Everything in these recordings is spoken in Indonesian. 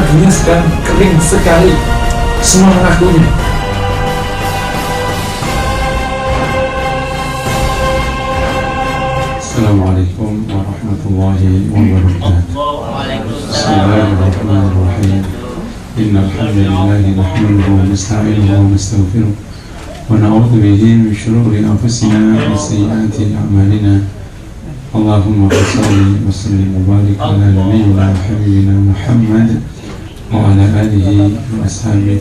lagunya sedang kering sekali, semua mengakuinya. Assalamualaikum warahmatullahi wabarakatuh. Bismillahirrahmanirrahim. Innal hamdalillahi nahmaduhu wa nasta'inuhu wa nastaghfiruh wa na'udzu bihi min shururi anfusina wa sayyiati a'malina. Allahumma shalli wa sallim wa barik ala nabiyyina habibina Muhammad wa ala alihi wa ashabihi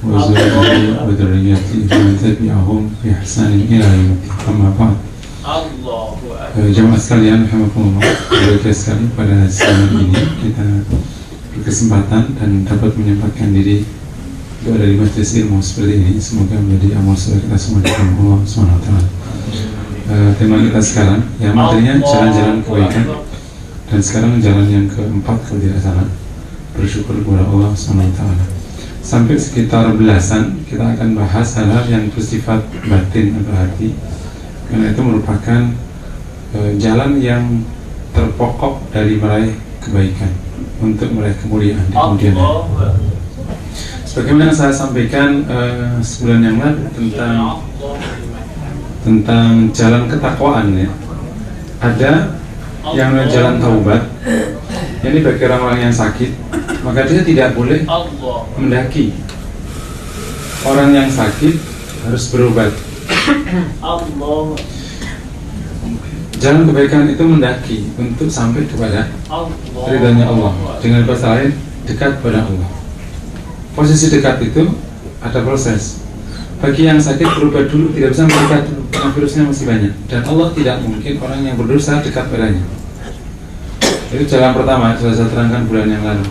wa zurriyyatihi wa dzurriyyatihi wa tabi'ahum bi ihsanin ila yaumil qiyamah. Amma ba'd. Jemaah sekalian, alhamdulillah, berbahagia sekali pada siang ini kita berkesempatan dan dapat menyempatkan diri doa dari majelis ilmu seperti ini. Semoga menjadi amal soleh kita semua di dalam Allah SWT. Tema kita sekarang, ya materinya jalan-jalan kebaikan, dan sekarang jalan yang keempat kalau tidak salah, bersyukur kepada Allah SWT. Sampai sekitar belasan kita akan bahas hal-hal yang bersifat batin atau hati, karena itu merupakan jalan yang terpokok dari meraih kebaikan untuk meraih kemuliaan di kemudian hari. Sebagaimana saya sampaikan sebulan yang lalu tentang jalan ketakwaan, ya, ada yang jalan taubat. Ini bagi orang-orang yang sakit, maka dia tidak boleh mendaki. Orang yang sakit harus berobat. Jalan kebaikan itu mendaki untuk sampai kepada ridhanya Allah. Dengan bahasa lain, dekat pada Allah. Posisi dekat itu ada proses. Bagi yang sakit berobat dulu, tidak bisa mendekat dulu karena virusnya masih banyak. Dan Allah tidak mungkin orang yang berdosa dekat padanya. Itu jalan pertama, sudah saya terangkan bulan yang lalu.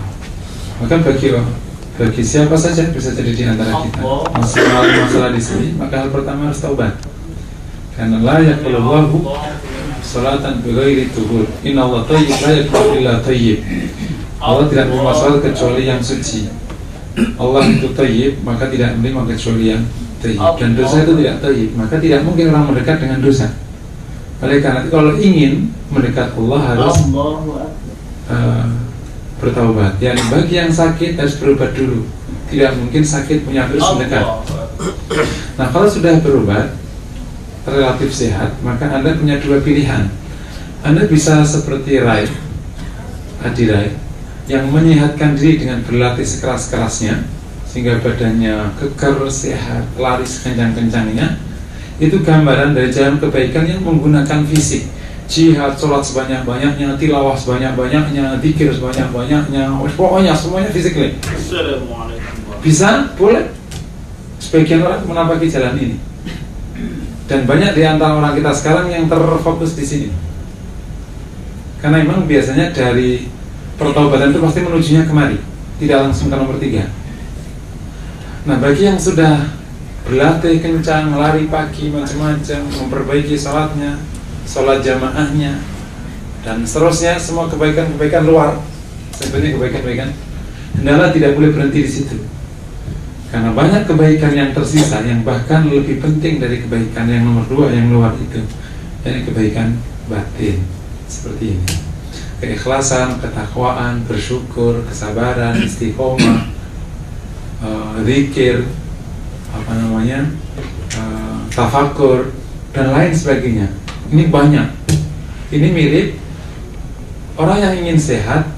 Maka bagi siapa saja bisa jadi di antara kita masih mengalami masalah di sini, maka hal pertama harus taubat. Karena la yaqbalullahu salatan bighairi tuhur. Innallaha thayyib la yaqbalu illa thayyib. Allah tidak menerima salat kecuali yang suci. Allah itu thayyib, maka tidak menerima kecuali yang thayyib. Dan dosa itu tidak thayyib, maka tidak mungkin orang mendekat dengan dosa. Oleh karena itu kalau ingin mendekat Allah harus bertaubat. Yani bagi yang sakit harus berobat dulu. Tidak mungkin sakit punya virus mendekat. Nah, kalau sudah berobat relatif sehat, maka Anda punya dua pilihan. Anda bisa seperti Adi Rai yang menyehatkan diri dengan berlatih sekeras-kerasnya sehingga badannya kekar, sehat, lari sekencang-kencangnya. Itu gambaran dari jalan kebaikan yang menggunakan fisik. Jihad, sholat sebanyak-banyaknya, tilawah sebanyak-banyaknya, zikir sebanyak-banyaknya, pokoknya semuanya fisik. Bisa, boleh. Sebagian orang menampaki jalan ini. Dan banyak di antara orang kita sekarang yang terfokus di sini. Karena memang biasanya dari pertaubatan itu pasti menujunya kemari, tidak langsung ke nomor 3. Nah, bagi yang sudah berlatih kencang, lari pagi macam-macam, memperbaiki sholatnya, sholat jamaahnya, dan seterusnya, semua kebaikan-kebaikan luar, sebenarnya kebaikan-kebaikan, hendaklah tidak boleh berhenti di situ. Karena banyak kebaikan yang tersisa yang bahkan lebih penting dari kebaikan yang nomor 2 yang luar itu, yakni kebaikan batin seperti ini. Keikhlasan, ketakwaan, bersyukur, kesabaran, istiqomah, zikir, tafakur, dan lain sebagainya. Ini banyak. Ini mirip orang yang ingin sehat,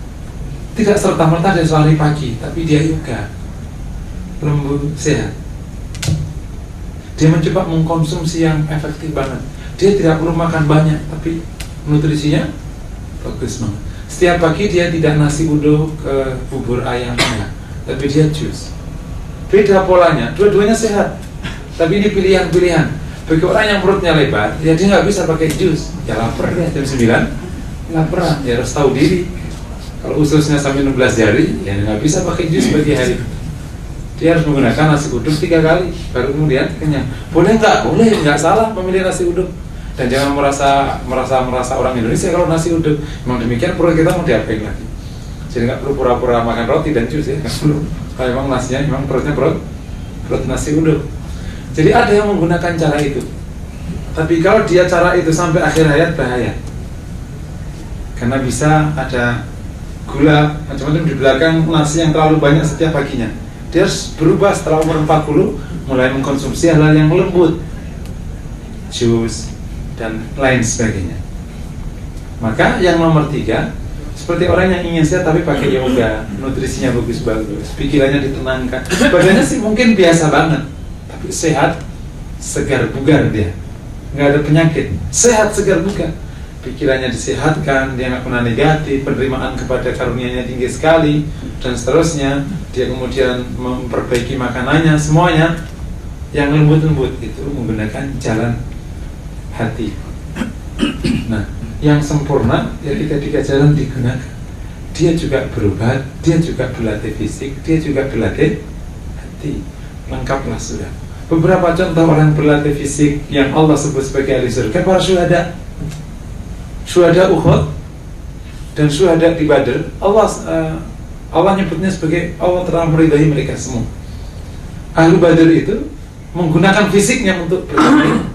tidak serta-merta dia lari pagi, tapi dia yoga, lembut, sehat. Dia mencoba mengkonsumsi yang efektif banget. Dia tidak perlu makan banyak, tapi nutrisinya bagus banget. Setiap pagi dia tidak nasi uduk ke bubur ayamnya, tapi dia jus. Beda polanya, dua-duanya sehat, tapi ini pilihan-pilihan. Bagi orang yang perutnya lebar, ya dia nggak bisa pakai jus. Ya lapar ya, jam 9 lapar, ya harus tahu diri. Kalau ususnya sampai 16 jari, ya nggak bisa pakai jus bagi hari. Dia harus menggunakan nasi uduk 3 kali, baru kemudian kenyang. Boleh nggak? Boleh, nggak salah memilih nasi uduk. Dan jangan merasa orang Indonesia kalau nasi uduk. Memang demikian, perut kita mau diapain lagi? Jadi nggak perlu pura-pura makan roti dan jus, ya nggak perlu. Kalau memang nasinya, memang perutnya perut nasi uduk. Jadi ada yang menggunakan cara itu. Tapi kalau dia cara itu sampai akhir hayat, bahaya. Karena bisa ada gula macam-macam di belakang, nasi yang terlalu banyak setiap paginya. Dia harus berubah setelah umur 40, mulai mengkonsumsi hal-hal yang lembut, jus dan lain sebagainya. Maka yang nomor 3, seperti orang yang ingin sehat tapi pakai yoga, nutrisinya bagus-bagus, pikirannya ditenangkan, badannya sih mungkin biasa banget, tapi sehat, segar bugar dia, nggak ada penyakit, sehat segar bugar, pikirannya disehatkan, dia nggak pernah negatif, penerimaan kepada karunia-Nya tinggi sekali, dan seterusnya. Dia kemudian memperbaiki makanannya, semuanya yang lembut-lembut itu menggunakan jalan hati. Nah, yang sempurna ya ketika jalan digunakan, dia juga berubah, dia juga berlatih fisik, dia juga berlatih hati, lengkaplah sudah. Beberapa contoh orang berlatih fisik yang Allah sebut sebagai ahli surga, para syuhada, syuhada Uhud dan syuhada di Badr. Allah nyebutnya sebagai Allah telah meridai mereka semua. Ahli Badr itu menggunakan fisiknya untuk bertanding,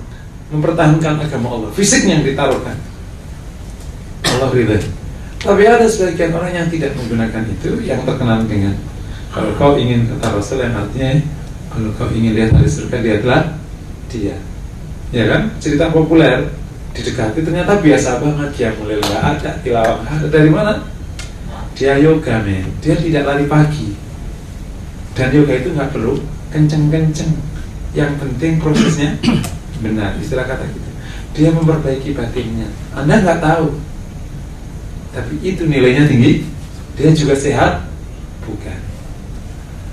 mempertahankan agama Allah, fisiknya yang ditaruhkan, Allah ridai. Tapi ada sebagian orang yang tidak menggunakan itu, yang terkenal dengan kalau kau ingin kata Rasul, yang artinya kalau kau ingin lihat ahli surga, lihatlah dia. Ya kan? Cerita populer, didekati ternyata biasa banget, dia mulai nggak ada, tilawah ada. Dari mana? Dia yoga, men. Dia tidak lari pagi. Dan yoga itu nggak perlu kenceng-kenceng. Yang penting prosesnya benar, istilah kata gitu. Dia memperbaiki batinnya. Anda nggak tahu, tapi itu nilainya tinggi. Dia juga sehat, bukan?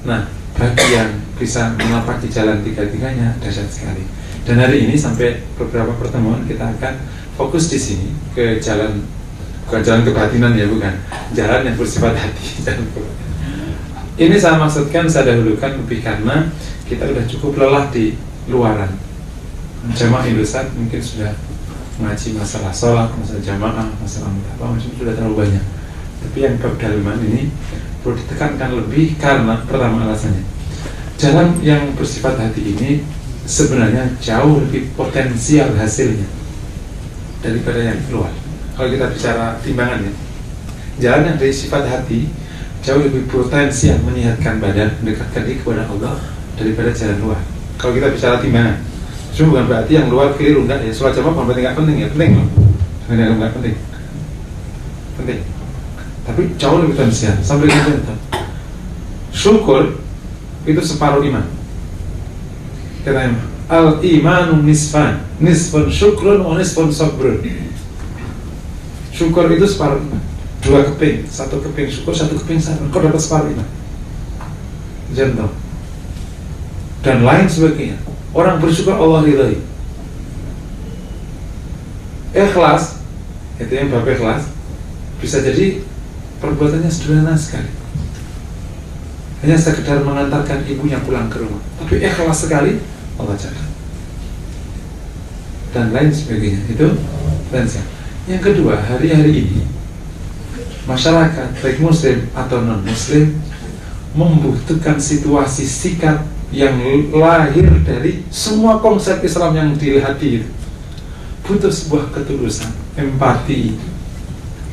Nah, bagi yang bisa menapaki jalan tiga-tiganya dahsyat sekali. Dan hari ini sampai beberapa pertemuan kita akan fokus di sini ke jalan, bukan jalan kebatinan ya, bukan, jalan yang bersifat hati. Ini saya maksudkan, saya dahulukan lebih karena kita sudah cukup lelah di luaran. Jamaah Indosat mungkin sudah mengaji masalah sholat, masalah jamaah, masalah apa macam sudah terlalu banyak. Tapi yang bab dalaman ini perlu ditekankan lebih karena pertama alasannya, jalan yang bersifat hati ini sebenarnya jauh lebih potensial hasilnya daripada yang keluar. Kalau kita bicara timbangannya, jalan yang dari sifat hati jauh lebih potensial menyehatkan badan, mendekatkan diri kepada Allah daripada jalan luar. Kalau kita bicara timbangan, cuma bukan berarti yang luar keliru, enggak ya. Sholat jamaah bukan berarti nggak penting ya, penting loh. Nggak penting, penting. Tapi jauh lebih potensial. Sampai kita contoh, syukur itu separuh iman. Katanya al-imanu nisfan, nisfun syukrun wa nisfun sabrun. Syukur itu separuh iman, 2 keping, 1 keping syukur, 1 keping sabar. Kau dapat separuh iman. Jangan. Dan lain sebagainya. Orang bersyukur Allah ridai. Ikhlas, itu yang bab ikhlas, bisa jadi perbuatannya sederhana sekali, hanya sekedar mengantarkan ibunya pulang ke rumah, tapi ikhlas sekali, Allah jaga. Dan lain sebagainya. Itu prinsip. Yang kedua, hari-hari ini masyarakat baik muslim atau non muslim membutuhkan situasi sikap yang lahir dari semua konsep Islam yang di hati itu. Butuh sebuah ketulusan, empati,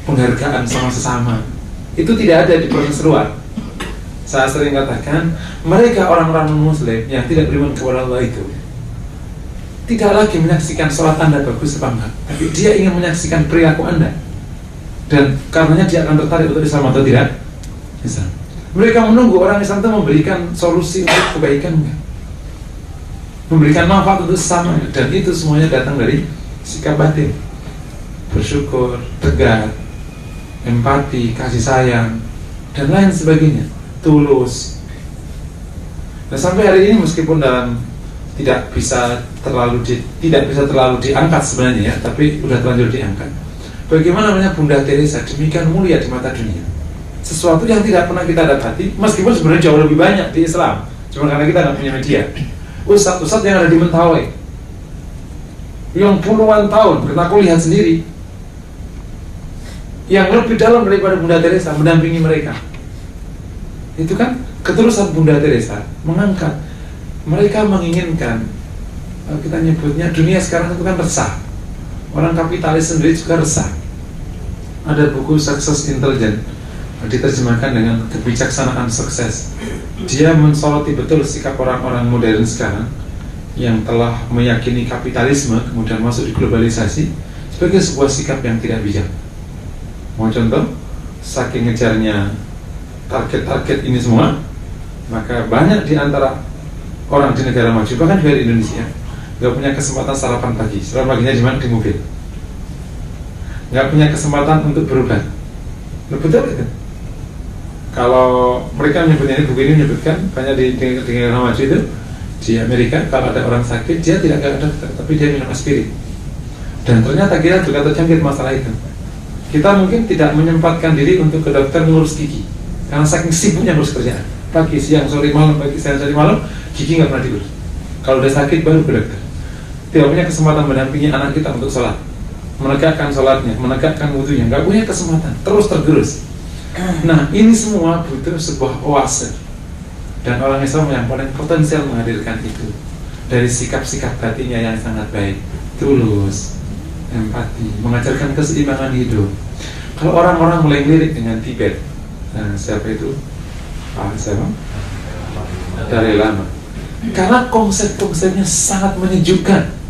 penghargaan sama sesama. Itu tidak ada di proses luar. Saya sering katakan, mereka orang-orang non-muslim yang tidak beriman kepada Allah itu tidak lagi menyaksikan sholat Anda bagus apa enggak, tapi dia ingin menyaksikan perilaku Anda. Dan karenanya dia akan tertarik untuk Islam atau tidak Islam. Mereka menunggu orang Islam itu memberikan solusi untuk kebaikan, memberikan manfaat untuk sesama, dan itu semuanya datang dari sikap batin, bersyukur, tegar, empati, kasih sayang, dan lain sebagainya, tulus. Nah, sampai hari ini meskipun dalam tidak bisa terlalu diangkat sebenarnya ya, tapi sudah terlanjur diangkat. Bagaimana namanya Bunda Teresa demikian mulia di mata dunia. Sesuatu yang tidak pernah kita dapati, meskipun sebenarnya jauh lebih banyak di Islam, cuma karena kita tidak punya media. Ustadz yang ada di Mentawai, yang puluhan tahun, karena aku lihat sendiri, yang lebih dalam daripada Bunda Teresa mendampingi mereka. Itu kan ketulusan Bunda Teresa mengangkat. Mereka menginginkan, kita nyebutnya dunia sekarang itu kan resah. Orang kapitalis sendiri juga resah. Ada buku Success Intelligence, diterjemahkan dengan kebijaksanaan sukses. Dia mensoroti betul sikap orang-orang modern sekarang yang telah meyakini kapitalisme kemudian masuk di globalisasi sebagai sebuah sikap yang tidak bijak. Mau contoh, saking ngejarnya target-target ini semua, maka banyak di antara orang di negara maju, bahkan juga di Indonesia, nggak punya kesempatan sarapan pagi. Sarapan paginya di mana? Di mobil. Nggak punya kesempatan untuk berobat. Betul itu. Kalau mereka menyebutnya, ini buku ini menyebutkan banyak di negara maju itu, di Amerika kalau ada orang sakit dia tidak ke dokter, tapi dia minum aspirin. Dan ternyata kita juga terjangkit masalah itu. Kita mungkin tidak menyempatkan diri untuk ke dokter ngurus gigi karena saking sibuknya ngurus kerjaan. Pagi, siang, sore, malam, pagi, siang, sore, malam, gigi nggak pernah diurus. Kalau udah sakit baru ke dokter. Tidak punya kesempatan mendampingi anak kita untuk sholat, menegakkan sholatnya, menegakkan wudunya, nggak punya kesempatan, terus tergerus. Nah, ini semua butuh sebuah oase. Dan orang Islam yang paling potensial menghadirkan itu dari sikap-sikap batinnya yang sangat baik, tulus, empati, mengajarkan keseimbangan hidup. Kalau orang-orang mulai lirik dengan Tibet, nah, siapa itu? Siapa? Dalai Lama. Karena konsep-konsepnya sangat menyejukkan.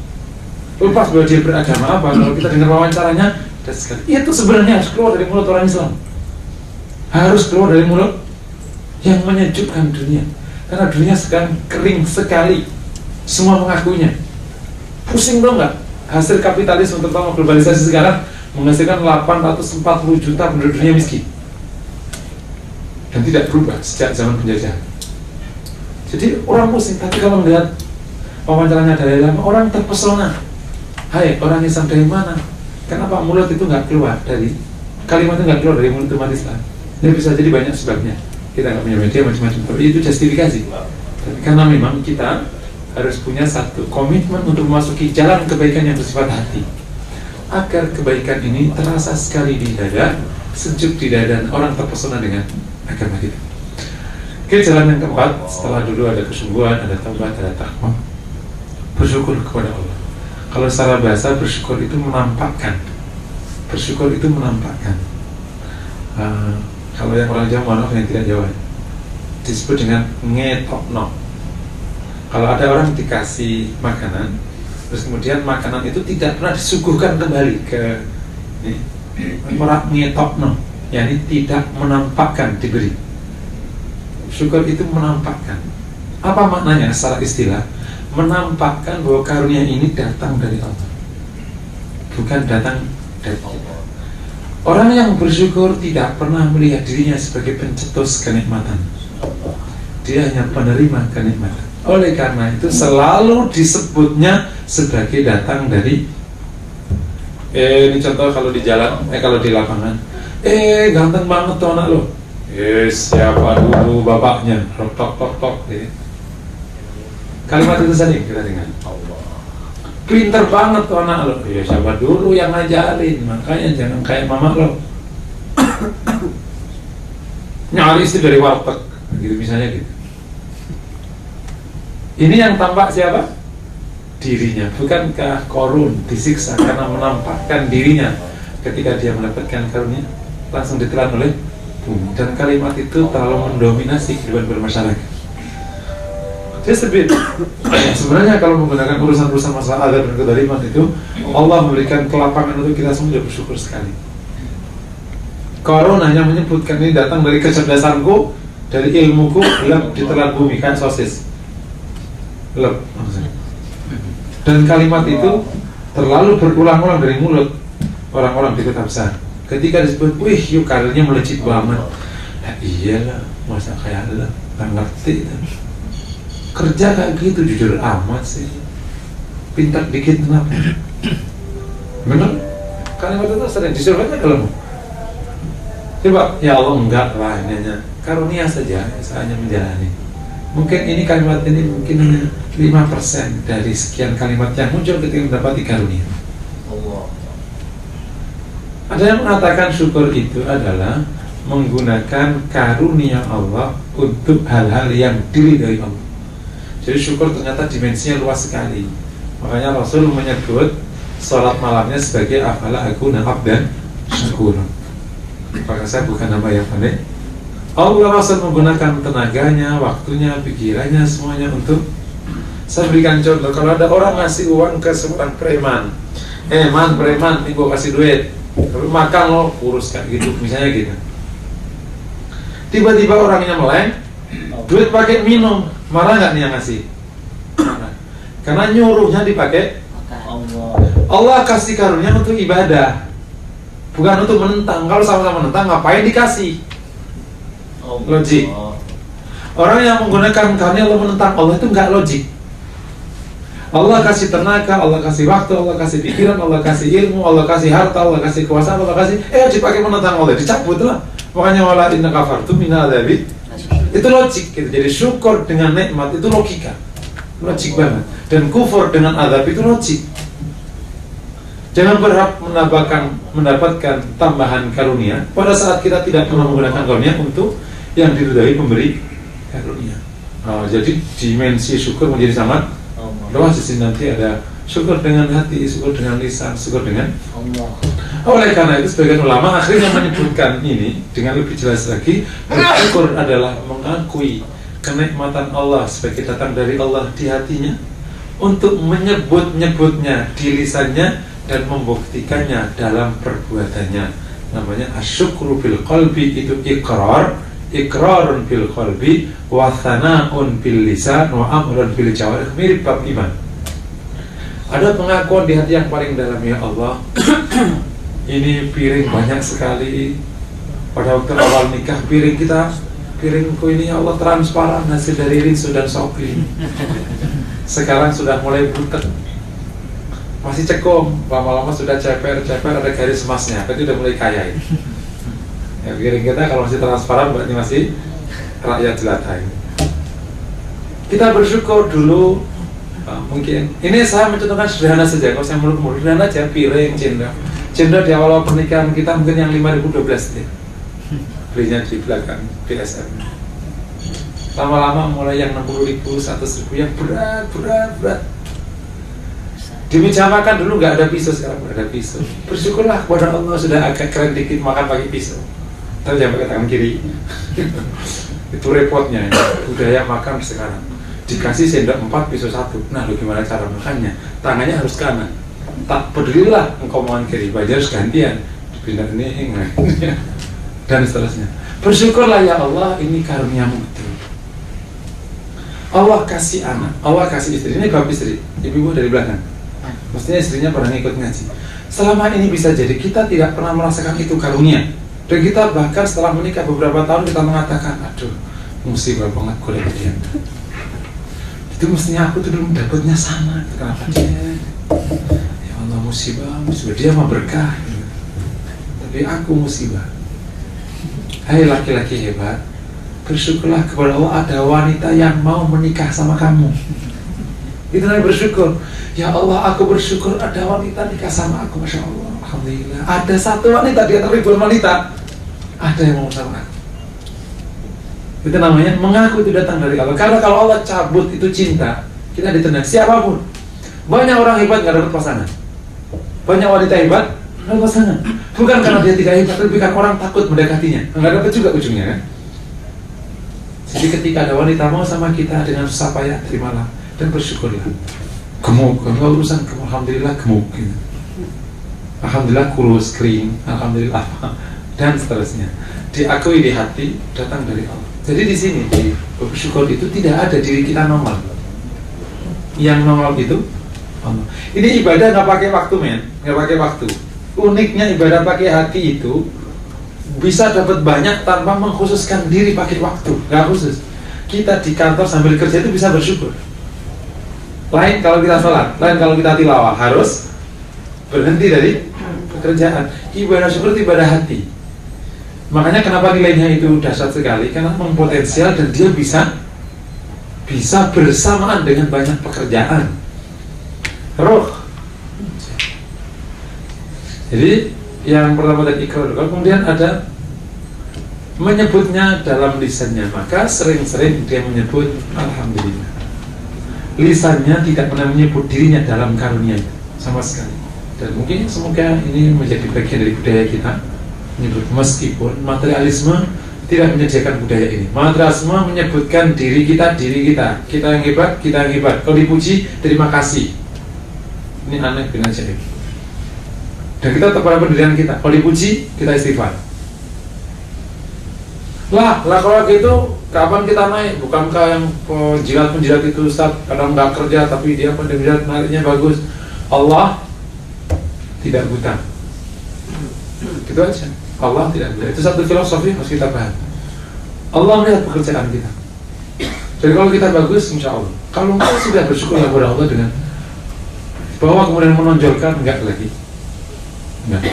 Lepas bahwa dia beragama apa, kalau kita dengar wawancaranya, itu sebenarnya harus keluar dari mulut orang Islam. Harus keluar dari mulut yang menyejukkan dunia. Karena dunia sekarang kering sekali. Semua mengakuinya. Pusing dong nggak? Hasil kapitalisme terutama globalisasi sekarang menghasilkan 840 juta penduduk dunia miskin. Dan tidak berubah sejak zaman penjajahan. Jadi orang pusing, tapi kalau melihat wawancaranya Dalai Lama, orang terpesona. Hai, orang Islam dari mana? Kenapa mulut itu nggak keluar dari kalimat itu nggak keluar dari mulut umat Islam? Ini bisa jadi banyak sebabnya. Kita nggak punya media macam-macam, tapi itu justifikasi. Tapi karena memang kita harus punya satu komitmen untuk memasuki jalan kebaikan yang bersifat hati, agar kebaikan ini terasa sekali di dada, sejuk di dada, dan orang terpesona dengan agama kita. Oke, jalan yang keempat, setelah dulu ada kesungguhan, ada taubat, ada takwa, bersyukur kepada Allah. Kalau secara bahasa bersyukur itu menampakkan. Bersyukur itu menampakkan. Kalau yang orang Jawa, maaf yang tidak Jawa, disebut dengan ngetokno. Kalau ada orang dikasih makanan, terus kemudian makanan itu tidak pernah disuguhkan kembali ke orang ngetokno, yakni tidak menampakkan diberi. Syukur itu menampakkan. Apa maknanya secara istilah? Menampakkan bahwa karunia ini datang dari Allah, bukan datang dari Allah. Orang yang bersyukur tidak pernah melihat dirinya sebagai pencetus kenikmatan. Dia hanya penerima kenikmatan. Oleh karena itu selalu disebutnya sebagai datang dari ini contoh kalau di jalan, kalau di lapangan, ganteng banget tuh anak lo. Siapa dulu bapaknya? Tok. Kalimat itu saja kita dengar. Pinter banget tuh anak lo. Ya siapa dulu yang ngajarin, makanya jangan kayak mama lo. Nyari istri dari warteg, gitu misalnya gitu. Ini yang tampak siapa? Dirinya. Bukankah Korun disiksa karena menampakkan dirinya ketika dia mendapatkan karunia langsung ditelan oleh bumi. Dan kalimat itu terlalu mendominasi kehidupan bermasyarakat. Sebenarnya kalau menggunakan urusan-urusan masalah adab dan kedoliman itu, Allah memberikan kelapangan untuk kita semua bersyukur sekali. Korun hanya menyebutkan ini datang dari kecerdasanku, dari ilmuku, lep ditelan bumi kayak sosis. Lep. Dan kalimat itu terlalu berulang-ulang dari mulut orang-orang di kota besar. Ketika disebut, wih, yuk karirnya melejit banget. Nah, iyalah, masa kayak lo, nggak ngerti itu. Kerja kayak gitu jujur amat sih, pintar dikit kenapa? Bener? Kalimat itu sering disuruh aja kalau mau. Coba, ya Allah enggak lah, ini hanya karunia saja, saya hanya menjalani. Mungkin ini kalimat ini mungkin hanya 5% dari sekian kalimat yang muncul ketika mendapati karunia. Ada yang mengatakan syukur itu adalah menggunakan karunia Allah untuk hal-hal yang diridhai Allah. Jadi syukur ternyata dimensinya luas sekali. Makanya Rasul menyebut sholat malamnya sebagai afala akuna abdan syukur. Maka saya bukan nama yang pandai. Allah Rasul menggunakan tenaganya, waktunya, pikirannya, semuanya untuk. Saya berikan contoh, kalau ada orang ngasih uang ke seorang preman, man preman, nih gua kasih duit, tapi makan lo, kurus kayak gitu, misalnya gitu. Tiba-tiba orangnya meleng, duit pakai minum, marah nggak nih yang ngasih? Marah. Karena nyuruhnya dipakai Allah kasih karunia untuk ibadah, bukan untuk menentang. Kalau sama-sama menentang, ngapain dikasih? Logik. Orang yang menggunakan karunia Allah menentang Allah itu nggak logik. Allah kasih tenaga, Allah kasih waktu, Allah kasih pikiran, Allah kasih ilmu, Allah kasih harta, Allah kasih kuasa, Allah kasih dipakai menentang Allah, dicabut lah. Makanya wala inna kafartum minal adzabi. Itu logik gitu. Jadi syukur dengan nikmat itu logika. Logik banget. Dan kufur dengan azab itu logik. Jangan berharap mendapatkan tambahan karunia pada saat kita tidak pernah menggunakan karunia untuk yang diridhai pemberi karunia. Jadi dimensi syukur menjadi sangat luas. Di sini nanti ada syukur dengan hati, syukur dengan lisan, syukur dengan Allah. Oleh karena itu sebagian ulama akhirnya menyebutkan ini dengan lebih jelas lagi. Bersyukur adalah mengakui kenikmatan Allah sebagai datang dari Allah di hatinya, untuk menyebut-nyebutnya di lisannya dan membuktikannya dalam perbuatannya. Namanya asyukru bil qalbi, itu iqrarun bil qalbi wa thana'un bil lisan wa amrun bil jawarih. Mirip bab iman. Ada pengakuan di hati yang paling dalam, ya Allah, ini piring banyak sekali. Pada waktu awal nikah piringku ini ya Allah transparan, hasil dari rinso dan shopping. Sekarang sudah mulai butek, masih cekung, lama-lama sudah ceper, ada garis emasnya, berarti udah mulai kaya ini. Ya, piring kita kalau masih transparan berarti masih rakyat jelata. Kita bersyukur dulu. Mungkin ini saya mencontohkan sederhana saja, kalau saya muluk-muluk sederhana aja, piring, cendera di awal pernikahan kita mungkin yang 5.012 deh, belinya di belakang BSM. Lama-lama mulai yang 60.000, 100.000 yang berat. Di meja makan dulu nggak ada pisau, sekarang ada pisau. Bersyukurlah kepada Allah sudah agak keren dikit makan pakai pisau. Tapi jangan pakai tangan kiri. Itu repotnya ya. Budaya makan sekarang. Dikasih sendok 4, pisau 1. Nah, lu gimana cara makannya? Tangannya harus kanan. Tak pedulilah engkau makan kiri, baju harus gantian. Dipindah ini, dan seterusnya. Bersyukurlah ya Allah, ini karuniamu betul. Allah kasih anak, Allah kasih istri. Ini bab istri, ibu dari belakang. Mestinya istrinya pernah ngikut ngaji. Selama ini bisa jadi kita tidak pernah merasakan itu karunia. Dan kita bahkan setelah menikah beberapa tahun kita mengatakan, aduh, musibah banget gue dapet dia. Itu mestinya aku tuh dulu dapetnya sama. Kenapa dia? Ya Allah, musibah dia mah berkah. Tapi aku musibah. Hai laki-laki hebat, bersyukurlah kepada Allah ada wanita yang mau menikah sama kamu. Itu namanya bersyukur. Ya Allah, aku bersyukur ada wanita nikah sama aku. Masya Allah, alhamdulillah. Ada satu wanita di antara ribuan wanita, ada yang mau sama aku. Itu namanya mengaku itu datang dari Allah. Karena kalau Allah cabut itu cinta, kita ditendang siapapun. Banyak orang hebat nggak dapat pasangan. Banyak wanita hebat nggak dapat pasangan. Bukan karena dia tidak hebat, tapi karena orang takut mendekatinya. Nggak dapat juga ujungnya kan. Jadi ketika ada wanita mau sama kita dengan susah payah, terimalah dan bersyukurlah. Gemuk, enggak urusan gemuk, alhamdulillah gemuk gitu. Alhamdulillah kurus, kering, alhamdulillah apa dan seterusnya. Diakui di hati datang dari Allah. Jadi di sini di bersyukur itu tidak ada diri kita normal. Yang normal itu Allah. Ini ibadah nggak pakai waktu men, nggak pakai waktu. Uniknya ibadah pakai hati itu bisa dapat banyak tanpa mengkhususkan diri pakai waktu, nggak khusus. Kita di kantor sambil kerja itu bisa bersyukur. Lain kalau kita sholat, lain kalau kita tilawah, harus berhenti dari pekerjaan. Ibadah syukur itu ibadah hati. Makanya kenapa nilainya itu dahsyat sekali, karena mempotensial dan dia bisa bersamaan dengan banyak pekerjaan. Roh. Jadi yang pertama tadi ikrar, kemudian ada menyebutnya dalam lisannya, maka sering-sering dia menyebut alhamdulillah. Lisannya tidak pernah menyebut dirinya dalam karunia sama sekali. Dan mungkin semoga ini menjadi bagian dari budaya kita. menyebut, meskipun materialisme tidak menyediakan budaya ini. Materialisme menyebutkan diri kita yang hebat, kita yang hebat. Kalau dipuji, terima kasih. Ini aneh bin ajaib. Dan kita tetap pada pendirian kita. Kalau dipuji, kita istighfar. Lah kalau gitu, kapan kita naik? Bukankah yang penjilat itu Ustaz kadang nggak kerja, tapi dia penjilat nariknya bagus. Allah tidak buta. Gitu aja. Allah tidak buta. Itu satu filosofi yang harus kita paham. Allah melihat pekerjaan kita. Jadi kalau kita bagus, insya Allah. Kalau kita sudah bersyukur kepada Allah dengan bahwa kemudian menonjolkan, enggak lagi. Enggak.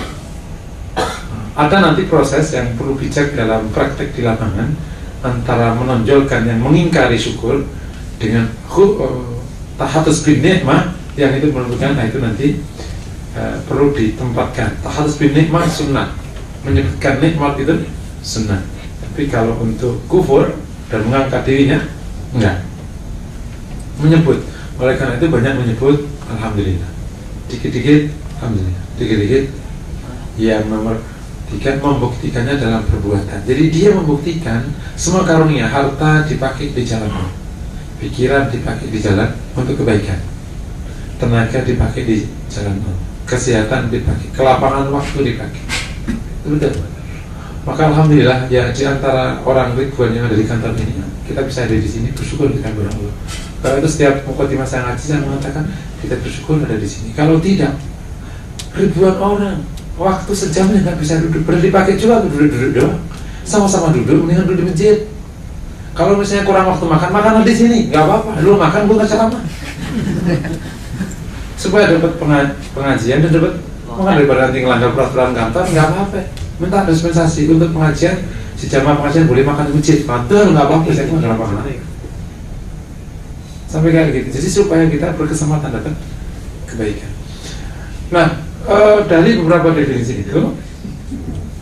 Ada nanti proses yang perlu bijak dalam praktek di lapangan antara menonjolkan yang mengingkari syukur dengan tahatus bin nikmah yang itu menunjukkan. Nah itu nanti perlu ditempatkan. Tahatus bin nikmah sunnah, menyebutkan nikmat itu sunnah. Tapi kalau untuk kufur dan mengangkat dirinya, enggak. Menyebut. Oleh karena itu banyak menyebut alhamdulillah. Dikit-dikit alhamdulillah. Dikit-dikit. Yang nomor 3, membuktikannya dalam perbuatan. Jadi dia membuktikan semua karunia, harta dipakai di jalan Allah, pikiran dipakai di jalan untuk kebaikan, tenaga dipakai di jalan Allah, kesehatan dipakai, kelapangan waktu dipakai. Betul. Maka alhamdulillah ya, di antara orang ribuan yang ada di kantor ini, kita bisa ada di sini, bersyukur kita kepada Allah. Kalau itu setiap mukadimah saya ngaji, saya mengatakan kita bersyukur ada di sini. Kalau tidak, ribuan orang waktu sejamnya nggak bisa duduk, berarti dipakai juga duduk doang. Sama-sama duduk, mendingan duduk di masjid. Kalau misalnya kurang waktu makan di sini, nggak apa-apa. Lu makan, gue nggak ceramah. Supaya dapat pengajian dan dapat makan, daripada nanti ngelanggar peraturan kantor, nggak apa-apa. Minta dispensasi untuk pengajian, si jamaah pengajian boleh makan di masjid. Pantul, nggak apa-apa. Saya cuma nggak apa-apa. Sampai kayak gitu. Jadi supaya kita berkesempatan dapat kebaikan. Nah, dari beberapa definisi itu,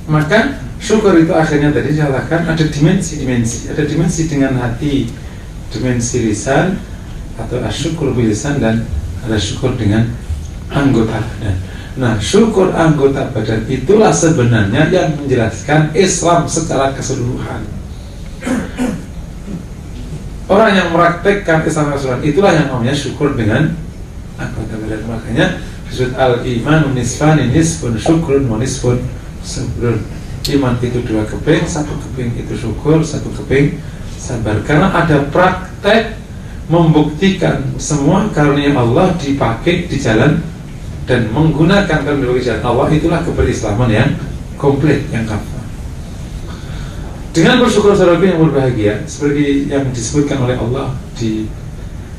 maka syukur itu akhirnya tadi dinyatakan ada dimensi-dimensi. Ada dimensi dengan hati, dimensi lisan atau asyukur bilisan, dan ada syukur dengan anggota badan. Nah, syukur anggota badan itulah sebenarnya yang menjelaskan Islam secara keseluruhan. Orang yang mempraktekkan Islam keseluruhan itulah yang namanya syukur dengan anggota badan. Makanya disebut al-iman nisfani, nisfun syukrun wa nisfun sabrun. Iman itu 2 keping, 1 keping itu syukur, 1 keping sabar. Karena ada praktek membuktikan semua karunia Allah dipakai di jalan dan menggunakan karunia di jalan Allah, itulah keberislaman yang komplit, yang kafah. Dengan bersyukur saudaraku yang berbahagia, seperti yang disebutkan oleh Allah di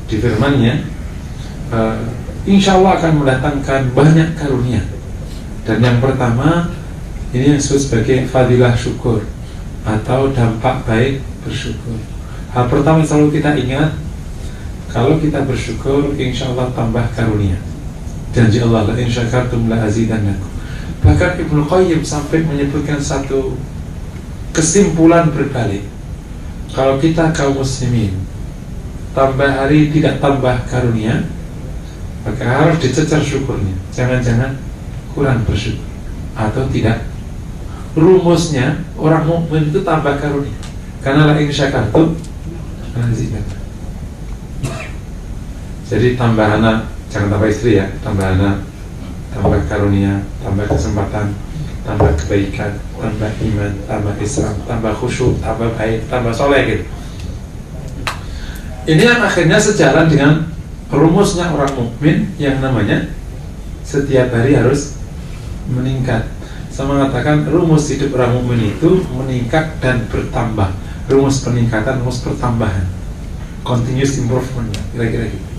firman-Nya, insya Allah akan mendatangkan banyak karunia. Dan yang pertama, ini yang disebut sebagai fadilah syukur atau dampak baik bersyukur. Hal pertama yang selalu kita ingat, kalau kita bersyukur, insya Allah tambah karunia. Janji Allah, la in syakartum la azidannakum. Bahkan Ibnu Qayyim sampai menyebutkan satu kesimpulan berbalik. Kalau kita kaum muslimin tambah hari tidak tambah karunia, maka harus dicecar syukurnya. Jangan-jangan kurang bersyukur atau tidak. Rumusnya orang mukmin itu tambah karunia. Karena la in syakartum la azidannakum. Jadi tambah anak, jangan tambah istri ya, tambah anak, tambah karunia, tambah kesempatan, tambah kebaikan, tambah iman, tambah Islam, tambah khusyuk, tambah baik, tambah soleh gitu. Ini yang akhirnya sejalan dengan rumusnya orang mukmin yang namanya setiap hari harus meningkat. Saya mengatakan rumus hidup orang mukmin itu meningkat dan bertambah. Rumus peningkatan, rumus pertambahan, continuous improvement, kira-kira gitu.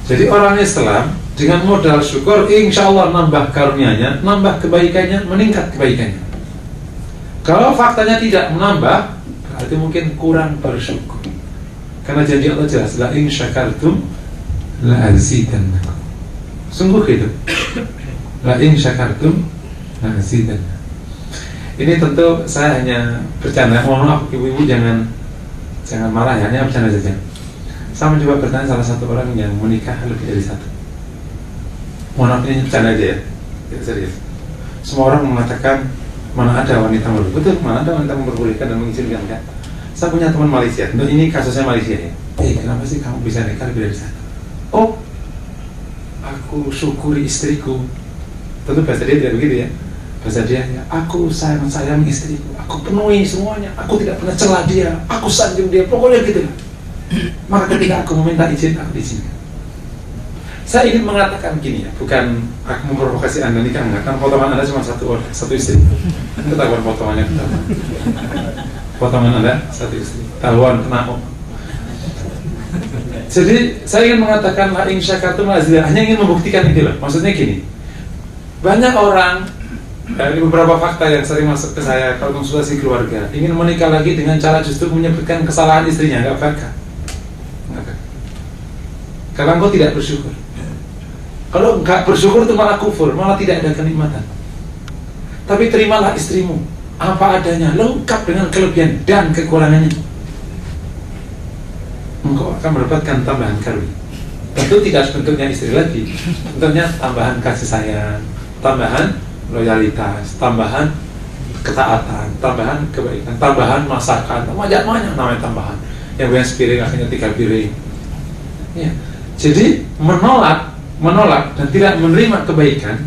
Jadi orang Islam dengan modal syukur, insya Allah nambah karunianya, nambah kebaikannya, meningkat kebaikannya. Kalau faktanya tidak menambah, berarti mungkin kurang bersyukur. Karena janji Allah jelas, la in syakartum la azidannakum. Sungguh itu. La in syakartum la azidannakum. Ini tentu saya hanya bercanda. Mohon maaf ibu-ibu, jangan marah ya, hanya bercanda saja. Saya mencoba bertanya salah satu orang yang menikah lebih dari 1. Mohon maaf, ini bercanda aja ya, tidak serius. Semua orang mengatakan mana ada wanita betul, mana ada wanita memperbolehkan dan mengizinkan kan? Saya punya teman Malaysia, ini kasusnya Malaysia ya. Kenapa sih kamu bisa nikah lebih dari satu? Oh, aku syukuri istriku. Tentu bahasa dia tidak begitu ya. Bahasa dia ya, aku sayang istriku, aku penuhi semuanya, aku tidak pernah celah dia, aku sanjung dia, pokoknya gitu. Maka ketika aku meminta izin, aku diizinkan. Saya ingin mengatakan gini ya, bukan aku memprovokasi Anda nikah enggak, kan potongan Anda cuma satu istri. Ketahuan potongannya ketahuan. Potongan Anda satu istri, tahuan kena. Jadi saya ingin mengatakan la in syakartum la azidannakum, hanya ingin membuktikan itu loh. Maksudnya gini, banyak orang dari beberapa fakta yang sering masuk ke saya kalau konsultasi keluarga ingin menikah lagi dengan cara justru menyebutkan kesalahan istrinya, nggak bakal. Kalau engkau tidak bersyukur, kalau nggak bersyukur itu malah kufur, malah tidak ada kenikmatan. Tapi terimalah istrimu apa adanya, lengkap dengan kelebihan dan kekurangannya. Engkau akan mendapatkan tambahan karunia. Tentu tidak bentuknya istri lagi, bentuknya tambahan kasih sayang, tambahan loyalitas, tambahan ketaatan, tambahan kebaikan, tambahan masakan, banyak namanya tambahan. Yang punya sepiring akhirnya 3 piring. Ya. Jadi menolak dan tidak menerima kebaikan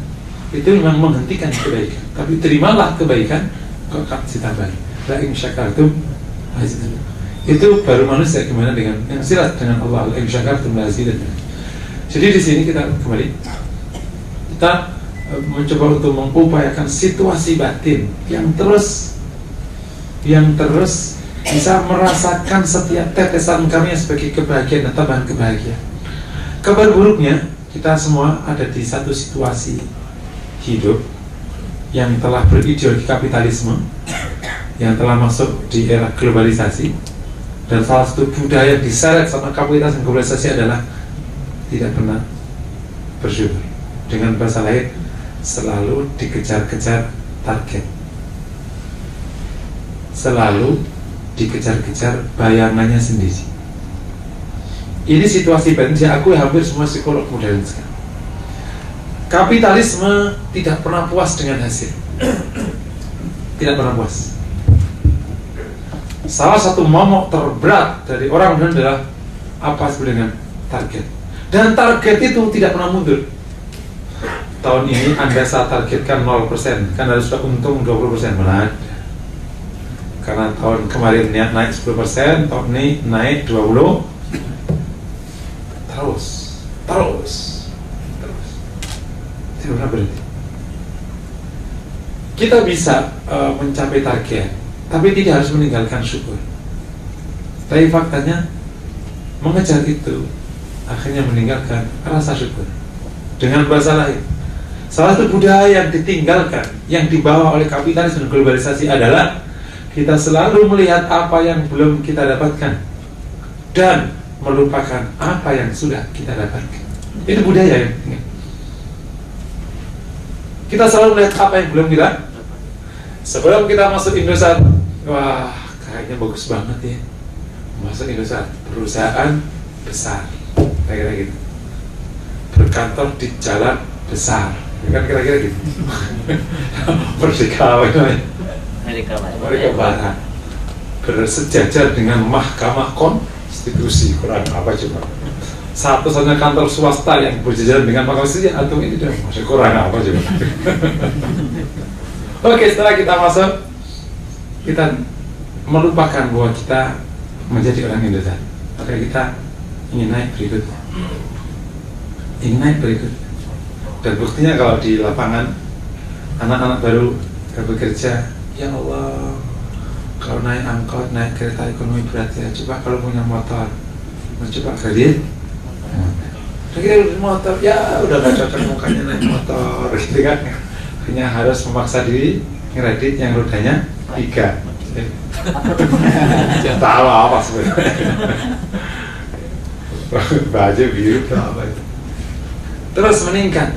itu memang menghentikan kebaikan. Tapi terimalah kebaikan, kau akan ditambahi. La in syakartum azidannakum. Itu baru manusia gimana dengan yang silat dengan Allah. La in syakartum azidannakum. Jadi di sini kita kembali, kita mencoba untuk mengupayakan situasi batin yang terus bisa merasakan setiap tetesan kami sebagai kebahagiaan dan tambahan kebahagiaan. Kabar buruknya, kita semua ada di satu situasi hidup yang telah berideologi kapitalisme, yang telah masuk di era globalisasi, dan salah satu budaya yang diseret sama kapitalisme dan globalisasi adalah tidak pernah bersyukur. Dengan bahasa lain, selalu dikejar-kejar target, selalu dikejar-kejar bayangannya sendiri. Ini situasi batin saya akui hampir semua psikolog modern sekarang. Kapitalisme tidak pernah puas dengan hasil. Tidak pernah puas. Salah satu momok terberat dari orang modern adalah apa sebenarnya target. Dan target itu tidak pernah mundur. Tahun ini Anda saya targetkan 0%, kan harus sudah untung 20%, mana ada. Karena tahun kemarin naik 10%, tahun ini naik 20%. Terus tidak pernah berhenti. Kita bisa mencapai target, tapi tidak harus meninggalkan syukur. Tapi faktanya mengejar itu akhirnya meninggalkan rasa syukur. Dengan bahasa lain, salah satu budaya yang ditinggalkan, yang dibawa oleh kapitalis dan globalisasi adalah kita selalu melihat apa yang belum kita dapatkan dan melupakan apa yang sudah kita dapatkan. Itu budaya yang kita selalu melihat apa yang belum kita. Sebelum kita masuk Indosat, wah kayaknya bagus banget ya, masuk Indosat, perusahaan besar, kira-kira gitu, berkantor di jalan besar, kan kira-kira gitu. Merdeka Barat, bersejajar dengan Mahkamah Konstitusi, kurang apa coba? Satu-satunya kantor swasta yang berjajaran dengan Mahkamah Konstitusi, atau ini dah masih kurang apa coba? Oke, setelah kita masuk, kita melupakan bahwa kita menjadi orang Indonesia. Maka kita ingin naik berikutnya, dan buktinya kalau di lapangan anak-anak baru bekerja, ya Allah, kalau naik angkot, naik kereta ekonomi berat ya. Coba kalau punya motor, coba kredit motor, ya udah gak cocok mukanya naik motor, gitu kan? Hanya harus memaksa diri kredit yang rodanya 3. Ya tahu apa sebenarnya. Baju biru apa itu. Terus meningkat.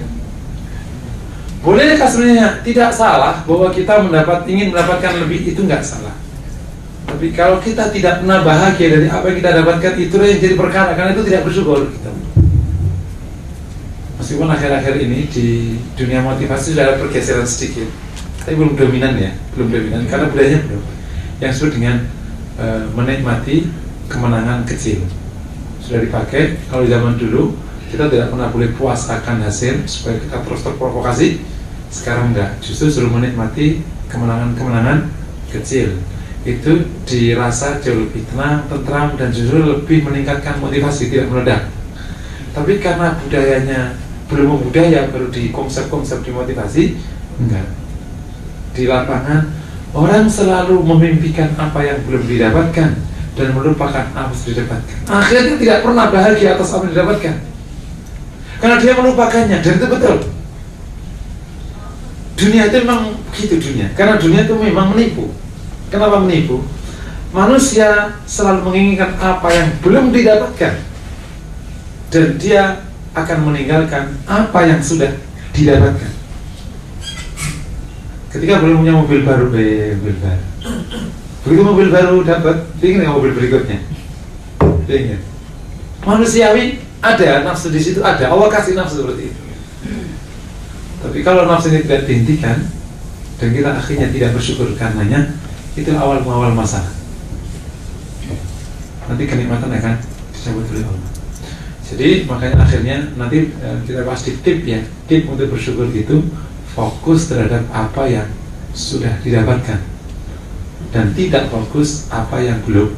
Bolehkah sebenarnya? Tidak salah bahwa kita ingin mendapatkan lebih, itu nggak salah. Tapi kalau kita tidak pernah bahagia dari apa yang kita dapatkan, itulah yang jadi perkara, karena itu tidak bersyukur kita. Meskipun akhir-akhir ini di dunia motivasi sudah ada pergeseran sedikit. tapi belum dominan ya, belum dominan karena budayanya belum. Yang disebut dengan menikmati kemenangan kecil sudah dipakai. Kalau zaman dulu kita tidak pernah boleh puas akan hasil supaya kita terus terprovokasi. Sekarang enggak, justru suruh menikmati kemenangan-kemenangan kecil. Itu dirasa jauh lebih tenang, tentram, dan justru lebih meningkatkan motivasi, tidak meledak. Tapi karena budayanya belum budaya, baru di konsep-konsep dimotivasi, enggak. Di lapangan orang selalu memimpikan apa yang belum didapatkan dan melupakan apa yang didapatkan. Akhirnya tidak pernah bahagia atas apa yang didapatkan, karena dia melupakannya. Dan itu betul. Dunia itu memang begitu dunia, karena dunia itu memang menipu. Kenapa menipu? Manusia selalu menginginkan apa yang belum didapatkan, dan dia akan meninggalkan apa yang sudah didapatkan. Ketika belum punya mobil baru, begitu mobil baru dapat, ingin mobil berikutnya, ingin. Manusiawi ada, nafsu di situ ada, Allah kasih nafsu seperti itu. Tapi kalau nafsu ini tidak dihentikan dan kita akhirnya tidak bersyukur karenanya, itu awal masalah. Nanti kenikmatan akan dicabut oleh Allah. Jadi makanya akhirnya nanti kita bahas di tip ya, tip untuk bersyukur itu fokus terhadap apa yang sudah didapatkan dan tidak fokus apa yang belum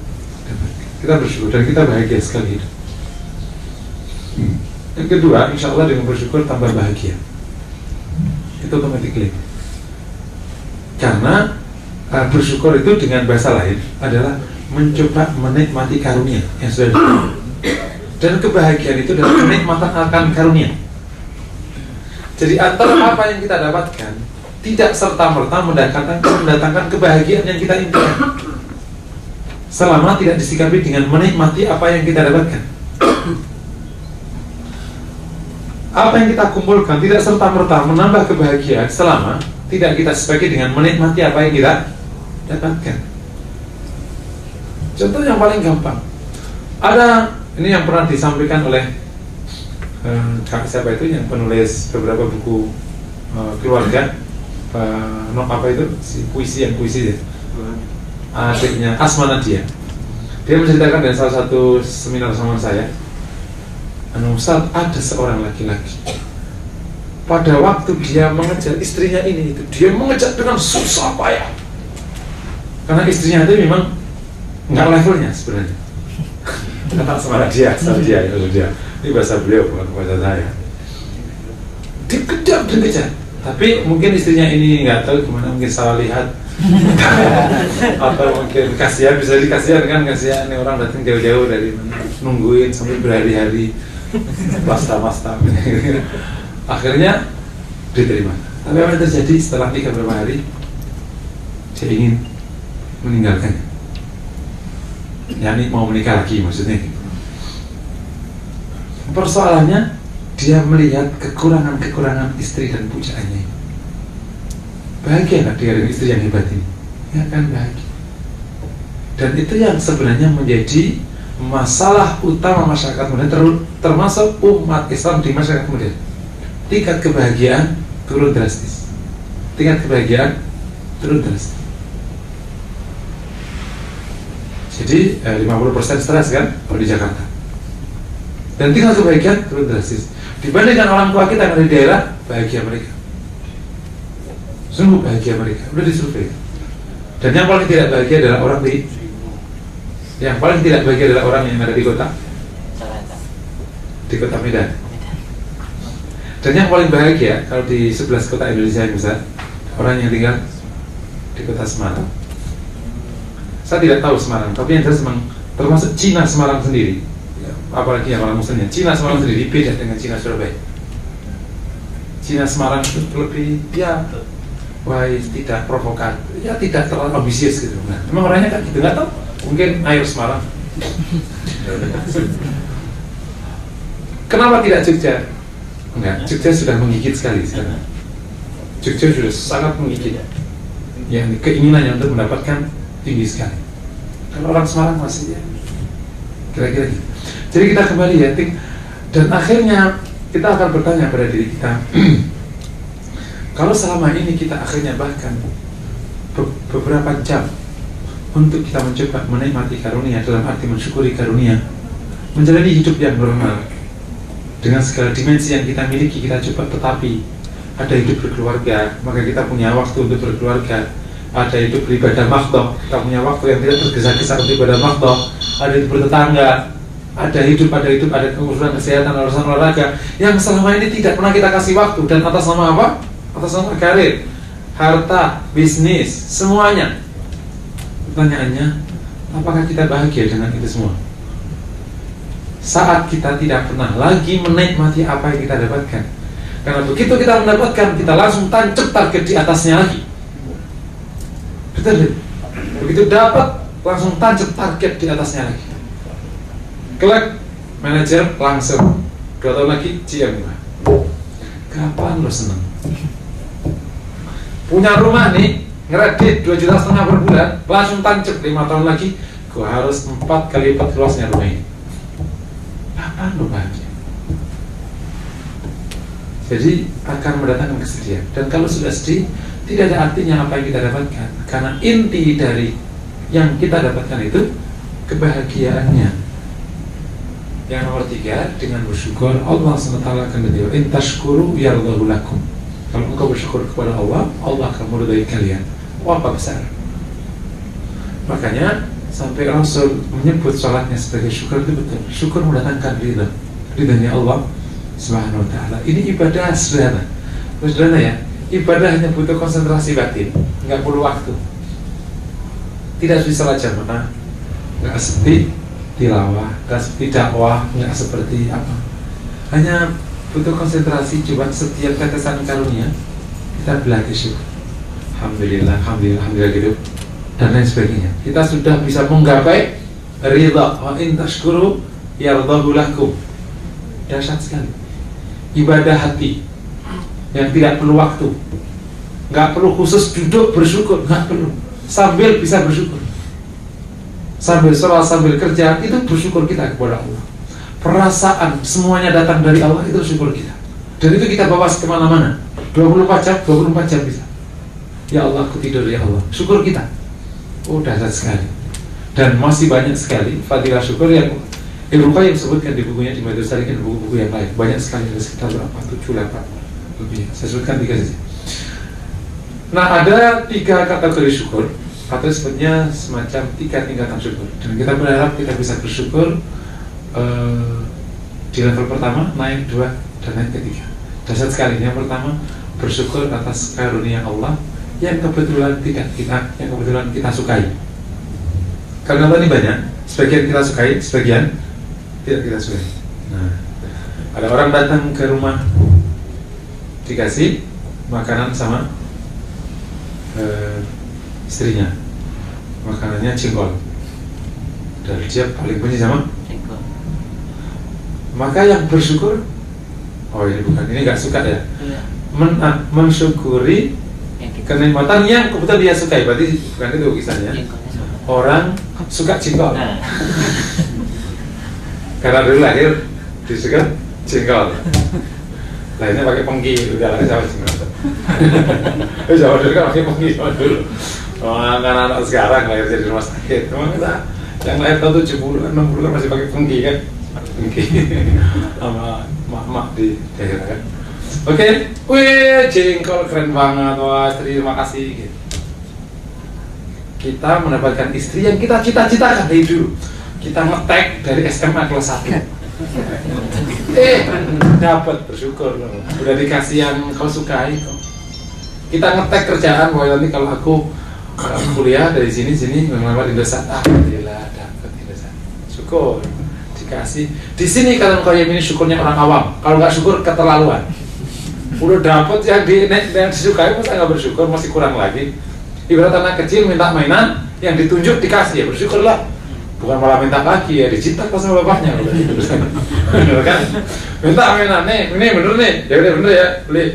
didapatkan. Kita bersyukur dan kita bahagia sekali hidup. Yang kedua, insya Allah dengan bersyukur tambah bahagia. Itu automatically. Karena bersyukur itu dengan bahasa lain adalah mencoba menikmati karunia yang sudah diberikan. Dan kebahagiaan itu adalah kenikmatan akan karunia. Jadi antara apa yang kita dapatkan tidak serta-merta mendatangkan kebahagiaan yang kita impikan, selama tidak disikapi dengan menikmati apa yang kita dapatkan. Apa yang kita kumpulkan tidak serta-merta menambah kebahagiaan selama tidak kita sebagai dengan menikmati apa yang kita dapatkan. Contoh yang paling gampang, ada ini yang pernah disampaikan oleh siapa itu yang penulis beberapa buku keluarga, apa itu si puisi ya, adiknya Asma Nadia. Dia menceritakan dari salah satu seminar sama saya, Ustaz, ada seorang laki-laki pada waktu dia mengejar istrinya ini itu, dia mengejar dengan susah payah karena istrinya itu memang nggak levelnya sebenarnya. Kata sama dia ini bahasa beliau bukan bahasa saya. Dikejar, tapi mungkin istrinya ini nggak tahu gimana, mungkin salah lihat atau mungkin kasihan, bisa dikasihan kan, kasihan nih orang datang jauh-jauh dari mana, nungguin sampai berhari-hari, pasta. Akhirnya diterima. Tapi apa yang terjadi setelah nikah beberapa hari, dia ingin meninggalkannya. Yani mau menikah lagi maksudnya. Persoalannya dia melihat kekurangan istri dan pujaannya. Bahagia nggak dia dengan istri yang hebat ini? Ya kan bahagia. Dan itu yang sebenarnya menjadi masalah utama masyarakat modern, termasuk umat Islam di masyarakat modern. Tingkat kebahagiaan turun drastis. 50% Jadi 50% stres kan kalau di Jakarta. Dan tingkat kebahagiaan turun drastis. Dibandingkan orang tua kita yang ada di daerah, bahagia mereka. Sungguh bahagia mereka, udah disurvei. Dan yang paling tidak bahagia adalah orang yang ada di kota Medan. Dan yang paling bahagia kalau di 11 kota Indonesia yang besar, orang yang tinggal di kota Semarang. Saya tidak tahu Semarang, tapi yang jelas memang termasuk Cina Semarang sendiri, ya, apalagi yang orang muslimnya. Cina Semarang sendiri beda dengan Cina Surabaya. Cina Semarang itu lebih tidak provokatif, ya tidak terlalu ambisius gitu. Nah, memang orangnya kan gitu, nggak tahu. Mungkin air Semarang. Kenapa tidak Jogja? Enggak, Jogja sudah menggigit sekali sekarang. Jogja sudah sangat menggigit. Ya, keinginannya untuk mendapatkan tinggi sekali. Kalau orang Semarang masih ya kira-kira gitu. Jadi kita kembali ya, dan akhirnya kita akan bertanya pada diri kita, Kalau selama ini kita akhirnya bahkan beberapa jam untuk kita mencoba menikmati karunia, dalam arti mensyukuri karunia, menjalani hidup yang normal dengan segala dimensi yang kita miliki, kita coba. Tetapi ada hidup berkeluarga, maka kita punya waktu untuk berkeluarga. Ada hidup beribadah makhdhah, kita punya waktu yang tidak tergesa-gesa untuk ibadah makhdhah. Ada hidup bertetangga, ada urusan kesehatan, urusan olahraga yang selama ini tidak pernah kita kasih waktu. Dan atas nama apa? Atas nama karir, harta, bisnis, semuanya. Pertanyaannya, apakah kita bahagia dengan itu semua? Saat kita tidak pernah lagi menikmati apa yang kita dapatkan. Karena begitu kita mendapatkan, kita langsung tancap target di atasnya lagi. Betul? Begitu dapat, langsung tancap target di atasnya lagi. Kelak, manajer langsung 2 tahun lagi GM. Kapan lo senang? Punya rumah nih, ngeredit 2,5 juta per bulan, langsung tancap 5 tahun lagi, gua harus 4 kali lipat luasnya rumah ini. Kapan lo bahagia? Jadi akan mendatangkan kesedihan. Dan kalau sudah sedih, tidak ada artinya apa yang kita dapatkan. Karena inti dari yang kita dapatkan itu kebahagiaannya. Yang nomor 3, dengan bersyukur, Allah SWT akan berdialog. In tashkuru yardahu lakum. Kalau engkau bersyukur kepada Allah, Allah akan meridai kalian. Wah, apa besar. Makanya sampai Rasul menyebut sholatnya sebagai syukur, itu betul. Syukur mendatangkan ridha, ridhanya Allah Subhanahu wa ta'ala. Ini ibadah sederhana. Sederhana ya. Ibadah hanya butuh konsentrasi batin, nggak perlu waktu. Tidak seperti salat jamaah, nggak seperti tilawah, nggak seperti dakwah, nggak seperti apa. Hanya butuh konsentrasi. Coba setiap tetesan karunia kita berlatih syukur. Alhamdulillah, alhamdulillah, alhamdulillah gitu, dan lain sebagainya. Kita sudah bisa menggapai ridha. Wa in tashkuru yardahu lakum. Dahsyat sekali. Ibadah hati yang tidak perlu waktu, nggak perlu khusus duduk bersyukur, nggak perlu. Sambil bisa bersyukur, sambil sholat, sambil kerja, itu bersyukur kita kepada Allah. Perasaan semuanya datang dari Allah, itu syukur kita. Dan itu kita bawa kemana-mana. 24 jam bisa. Ya Allah, aku tidur, ya Allah, syukur kita. Oh, dahsyat sekali. Dan masih banyak sekali fadilah syukur yang Ibnu Qayyim sebutkan di bukunya, di Madarijus Salikin, buku-buku yang lain. Banyak sekali, ada sekitar berapa? 7-8 lebih. Saya sebutkan 3 saja. Nah, ada 3 kategori syukur, atau sebetulnya semacam 3 tingkatan syukur. Dan kita berharap kita bisa bersyukur di level pertama, naik 2, dan naik ke 3. Dasar sekali. Yang pertama, bersyukur atas karunia Allah yang kebetulan kita sukai. Karena Allah ini banyak, sebagian kita sukai, sebagian tidak kita sukai. Nah, ada orang datang ke rumah, dikasih makanan sama istrinya, makanannya jengkol, dan dia paling benci sama jengkol. Maka yang bersyukur, oh ini nggak suka ya, mensyukuri kenikmatan yang kebetulan dia sukai. Berarti bukan itu kisahnya. Orang suka jengkol. Karena dulu lahir disuka jengkol. Lainnya pakai pengki, udah lah sama jengkol. Zaman dulu kan pakai pengki zaman dulu. Karena anak sekarang lahir jadi rumah sakit. Memang kita yang lahir tahun 70, 60 kan masih pakai pengki kan. Pengki sama mak-mak di daerah kan. Oke, wih jengkol keren banget, wah terima kasih gitu. Kita mendapatkan istri yang kita cita-citakan dari dulu. Kita ngetek dari SMA kelas 1. Dapat, bersyukur loh. Udah dikasih yang kau sukai kok. Kita ngetek kerjaan, bahwa nanti kalau aku kuliah dari sini melamar di Indosat, alhamdulillah dapat Indosat. Syukur dikasih. Di sini kalau kau yang ini syukurnya orang awam. Kalau nggak syukur keterlaluan. Udah dapat yang disukai, masa nggak bersyukur, masih kurang lagi. Ibarat anak kecil minta mainan, yang ditunjuk dikasih, ya bersyukurlah. Bukan malah minta lagi, ya dicinta sama bapaknya. Bener kan? Minta mainan, nih, ini bener nih, ya udah bener ya, beli.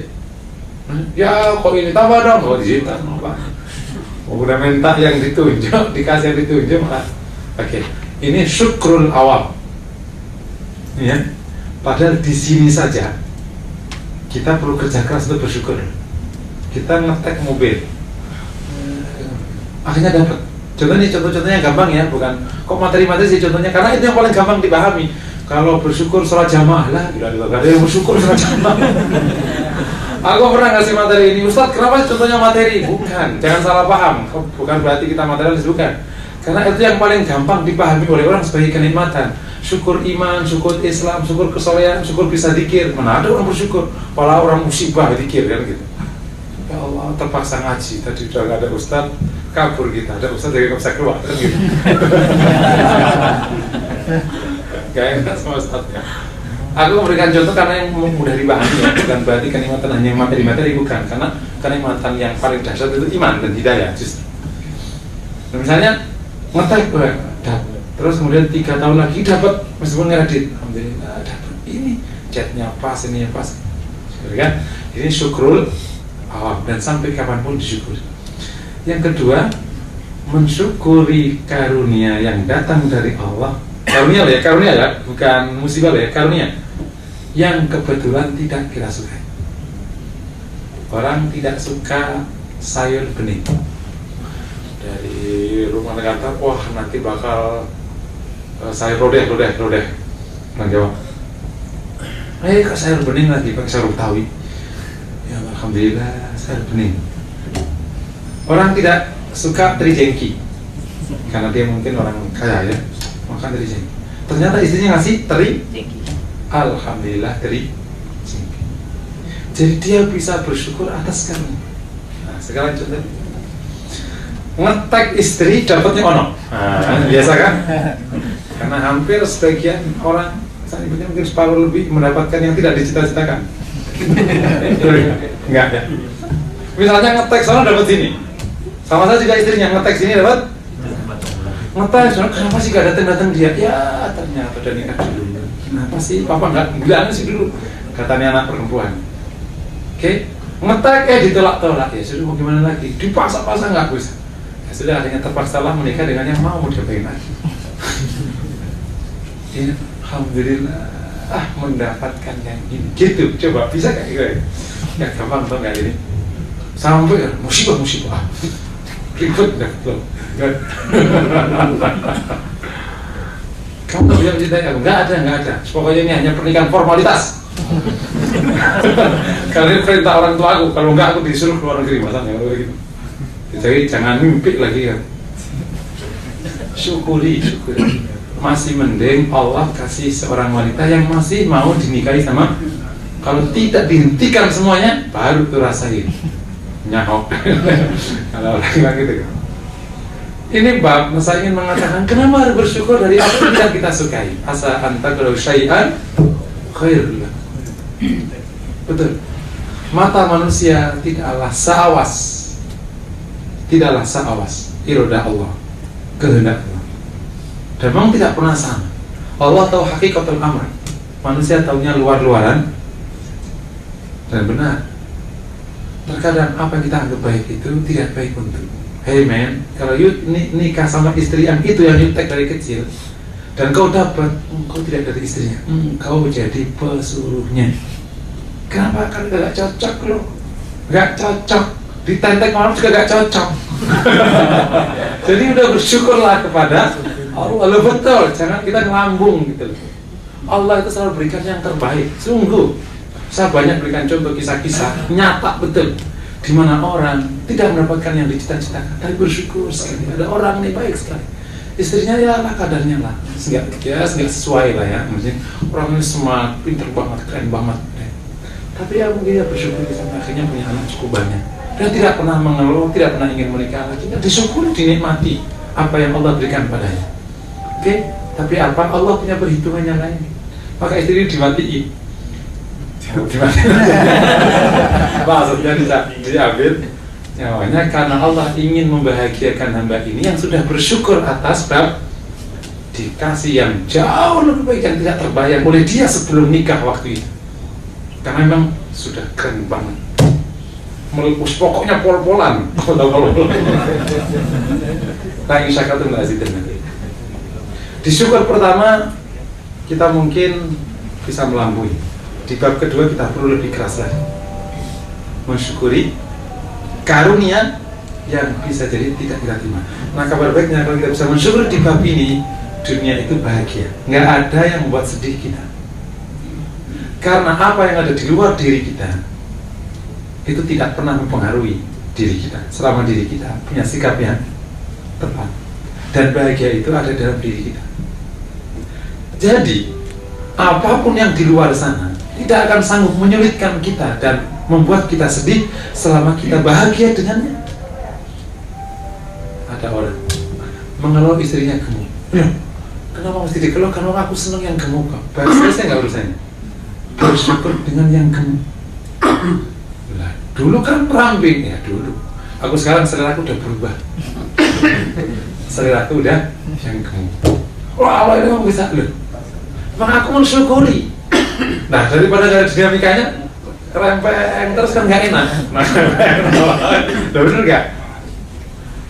Ya kok ini tambah dong, kok dicinta apa? Udah minta yang ditunjuk, dikasih yang ditunjuk malah. Oke, ini syukrul awam. Ya, padahal di sini saja kita perlu kerja keras untuk bersyukur. kita ngetek mobil, akhirnya dapat. Contohnya gampang ya, bukan kok materi-materi sih contohnya, karena itu yang paling gampang dipahami. Kalau bersyukur sholat jamaah lah, gak ada yang bersyukur sholat jamaah. Aku pernah ngasih materi ini, Ustadz kenapa contohnya materi? Bukan, jangan salah paham. Bukan berarti kita materialis, bukan. Karena itu yang paling gampang dipahami oleh orang sebagai kenikmatan. Syukur iman, syukur Islam, syukur kesolehan, syukur bisa zikir. Mana ada orang bersyukur, malah orang musibah zikir kan gitu. Ya Allah, terpaksa ngaji, tadi udah gak ada Ustadz, kabur kita. Ada Ustadz jadi gak bisa keluar kan gitu. Gak enak sama Ustadznya. Aku memberikan contoh karena yang mudah dipahami ya, bukan berarti kenikmatan hanya materi-materi, bukan. Karena kenikmatan yang paling dahsyat itu iman dan hidayah justru. Misalnya ngetek, dapat. Terus kemudian 3 tahun lagi dapat, meskipun ngeredit, alhamdulillah dapat. Ini chatnya pas, ini yang pas, kan? Ini syukrul awam dan sampai kapanpun disyukuri. Yang kedua, mensyukuri karunia yang datang dari Allah. Karunia ya, bukan musibah ya, karunia yang kebetulan tidak kita sukai. Orang tidak suka sayur bening. Dari rumah kata, wah nanti bakal sayur lodeh. Orang Jawa. Kok sayur bening lagi, pakai sayur betawi. Ya alhamdulillah sayur bening. Orang tidak suka teri jengki, karena dia mungkin orang kaya ya, makan teri jengki. Ternyata istrinya ngasih teri jengki. Alhamdulillah teri jengki. Jadi dia bisa bersyukur atas karunia. Nah, sekarang contoh ngetek istri dapatnya ono. Nah, biasa kan? Karena hampir sebagian orang, saya mungkin separuh lebih mendapatkan yang tidak dicita-citakan. Enggak ya. Misalnya ngetek sana dapat sini. Sama saya juga istrinya ngetek sini dapat. Ngetek sana kenapa sih gak datang dia? Ya ternyata udah nikah dulu. Kenapa sih papa nggak bilang sih dulu? Katanya anak perempuan. Oke, ngetek ditolak-tolak ya. Sudah mau gimana lagi? Dipaksa-paksa nggak bisa. Ya sudah akhirnya terpaksalah menikah dengan yang mau diapain lagi. Ya, alhamdulillah mendapatkan yang ini. Gitu, coba bisa kayak gitu ya? Gampang tuh nggak ini? Sampai ya musibah. Ribet dah tuh. Kamu bisa mencintai aku? Nggak ada. Pokoknya ini hanya pernikahan formalitas. Karena perintah orang tua aku. Kalau nggak aku disuruh keluar negeri, masalahnya kalau gitu. Jadi jangan mimpi lagi kan. Syukuri. Masih mending Allah kasih seorang wanita yang masih mau dinikahi sama. Kalau tidak dihentikan semuanya, baru tuh rasain nyahok. Kalau laki-laki itu. Ini bab, saya ingin mengatakan kenapa harus bersyukur dari apa yang tidak kita sukai. Asa anta kalau syai'an khairullah. Betul. Mata manusia tidaklah seawas iroda Allah, kehendak Allah. Dan memang tidak pernah sama. Allah tahu hakikatul amr. Manusia tahunya luar-luaran dan benar. Terkadang apa yang kita anggap baik itu tidak baik untuk. Hey man, kalau you nikah sama istri yang itu yang you take dari kecil dan kau dapat, kau tidak dari istrinya, kau jadi pesuruhnya. Kenapa? Karena gak cocok loh. Gak cocok. Ditentek orang juga gak cocok. Jadi udah bersyukurlah kepada Allah. Lo betul, jangan kita ngelambung gitu. Allah itu selalu berikan yang terbaik. Sungguh, saya banyak berikan contoh kisah-kisah nyata betul, di mana orang tidak mendapatkan yang dicita-citakan, tapi bersyukur sekali. Ada orang nih baik sekali, istrinya ya lah kadarnya lah, nggak sesuai lah ya. Maksudnya orang ini smart, pinter banget, keren banget. Tapi ya mungkin dia bersyukur sampai akhirnya punya anak cukup banyak. Dia tidak pernah mengeluh, tidak pernah ingin menikah lagi. Disyukuri, dinikmati apa yang Allah berikan padanya. Oke, tapi apa? Allah punya perhitungan yang lain. Maka istri dimatiin. Maksudnya diambil nyawanya karena Allah ingin membahagiakan hamba ini yang sudah bersyukur atas bab dikasih yang jauh lebih baik yang tidak terbayang oleh dia sebelum nikah waktu itu. Karena memang sudah keren banget, meletus pokoknya pol-polan. Di syukur pertama kita mungkin bisa melampaui. Di bab kedua kita perlu lebih keras lagi mensyukuri karunia yang bisa jadi tidak kita terima. Nah, kabar baiknya kalau kita bisa mensyukur di bab ini, dunia itu bahagia, nggak ada yang membuat sedih kita. Karena apa yang ada di luar diri kita itu tidak pernah mempengaruhi diri kita, selama diri kita punya sikap yang tepat. Dan bahagia itu ada dalam diri kita. Jadi apapun yang di luar sana tidak akan sanggup menyulitkan kita dan membuat kita sedih selama kita bahagia dengannya. Ada orang mengeluh istrinya gemuk. Kenapa mesti dikeluh? Karena aku senang yang gemuk kok. Saya nggak urusannya. Bersyukur dengan yang gemuk. Lah, dulu kan ramping ya dulu. Aku sekarang selera aku udah berubah. Selera aku udah yang gemuk. Wah, Allah ini bisa loh. Maka aku mensyukuri. Nah, daripada gak ada dinamikanya, rempeng terus kan gak enak. Nah, bener gak?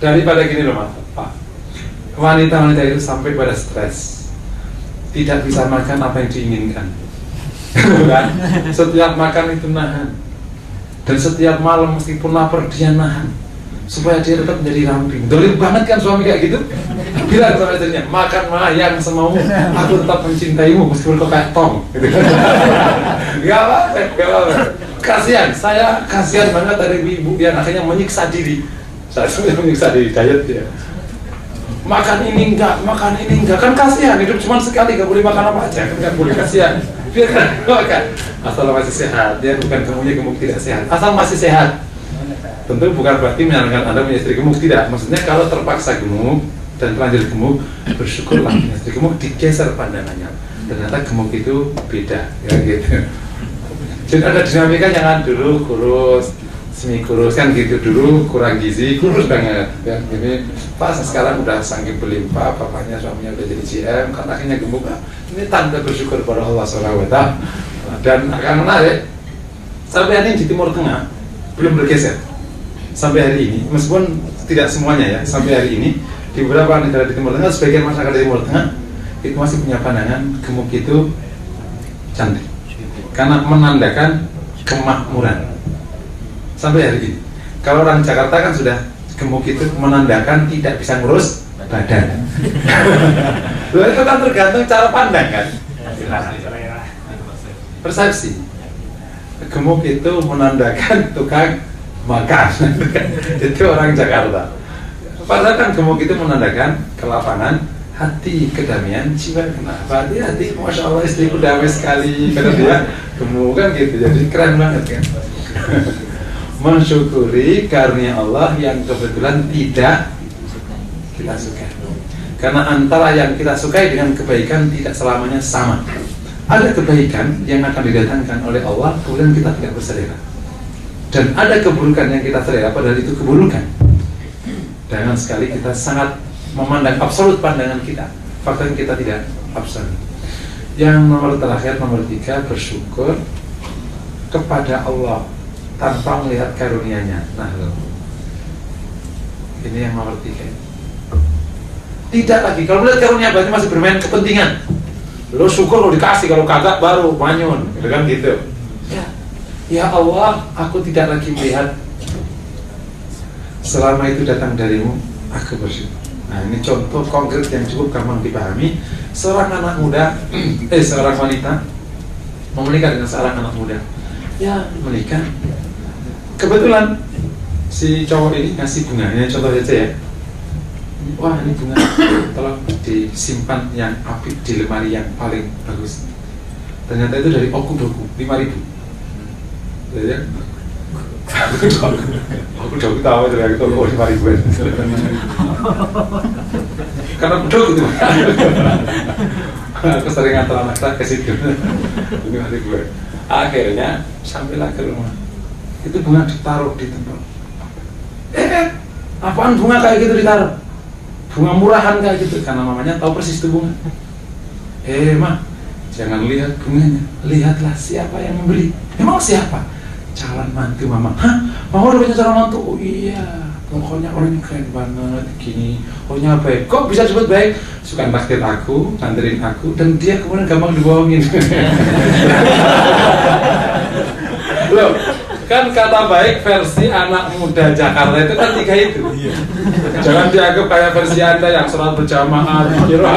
Daripada gini loh Pak, wanita-wanita itu sampai pada stres, tidak bisa makan apa yang diinginkan. Kan? Setiap makan itu nahan, dan setiap malam meskipun lapar dia nahan, supaya dia tetap menjadi ramping. Dolim banget kan suami kayak gitu? Bilang sama istrinya, makan mah yang semaumu, aku tetap mencintaimu meskipun kau kayak tong. Gitu. Gak apa-apa. Kasihan, saya kasihan banget dari ibu yang akhirnya menyiksa diri. Saya sudah menyiksa diri, diet ya. Makan ini enggak, kan kasihan, hidup cuma sekali, gak boleh makan apa aja, kan boleh kasihan. Biarkan makan, asal masih sehat, ya bukan kamunya gemuk tidak sehat, asal masih sehat. Tentu bukan berarti menyarankan Anda punya istri gemuk, tidak. Maksudnya kalau terpaksa gemuk dan terlanjur gemuk, bersyukurlah punya istri gemuk, digeser pandangannya. Ternyata gemuk itu beda, ya gitu. Jadi ada dinamika jangan dulu kurus, semi kurus kan gitu, dulu kurang gizi, kurus banget. Ya, ini pas sekarang udah saking berlimpah, bapaknya suaminya udah jadi GM, kan akhirnya gemuk. Ini tanda bersyukur kepada Allah SWT. Dan akan menarik, sampai hari ini di Timur Tengah belum bergeser. Sampai hari ini, meskipun tidak semuanya ya, sampai hari ini di beberapa negara di Timur Tengah, sebagian masyarakat di Timur Tengah itu masih punya pandangan gemuk itu cantik, karena menandakan kemakmuran. Sampai hari ini, kalau orang Jakarta kan sudah gemuk itu menandakan tidak bisa ngurus badan. Loh, itu kan tergantung cara pandang kan, persepsi. Gemuk itu menandakan tukang makan. Itu orang Jakarta. Padahal kan gemuk itu menandakan kelapangan hati, kedamaian jiwa. Kenapa? Hati, masya Allah istriku damai sekali karena dia gemuk kan gitu. Jadi keren banget kan. Mensyukuri karunia Allah yang kebetulan tidak kita suka. Karena antara yang kita sukai dengan kebaikan tidak selamanya sama. Ada kebaikan yang akan didatangkan oleh Allah, kemudian kita tidak berselera. Dan ada keburukan yang kita selera, padahal itu keburukan. Jangan sekali kita sangat memandang absolut pandangan kita, faktanya kita tidak absolut. Yang nomor terakhir, nomor 3, bersyukur kepada Allah tanpa melihat karunia-Nya. Nah, ini yang nomor 3. Tidak lagi, kalau melihat karunia berarti masih bermain kepentingan. Lo syukur lo dikasih, kalau kagak baru manyun, gitu kan gitu. Ya Allah, aku tidak lagi melihat. Selama itu datang darimu, aku bersyukur. Nah, ini contoh konkret yang cukup gampang dipahami. Seorang anak muda, seorang wanita mau menikah dengan seorang anak muda. Ya, menikah. Kebetulan si cowok ini ngasih bunga. Ini contoh aja ya. Wah, ini bunga, tolong disimpan yang apik di lemari yang paling bagus. Ternyata itu dari Okudoku, 5.000. Ya, aku udah tahu dari toko 5.000. Karena bedok itu. Aku sering ngantar anak saya ke situ. 5.000. Akhirnya sampailah ke rumah. Itu bunga ditaruh di tempat. Apaan bunga kayak gitu ditaruh? Bunga murahan kayak gitu, karena mamanya tahu persis itu bunga. Mah, jangan lihat bunganya, lihatlah siapa yang membeli. Emang siapa? Calon mantu mama. Hah? Mama udah punya calon mantu? Oh iya, pokoknya orangnya keren banget, gini. Orangnya baik. Kok bisa disebut baik? Suka naktir aku, nganterin aku, dan dia kemudian gampang dibohongin. Loh, Kan kata baik versi anak muda Jakarta itu kan 3 itu. Jangan dianggap kayak versi Anda yang sholat berjamaah, kira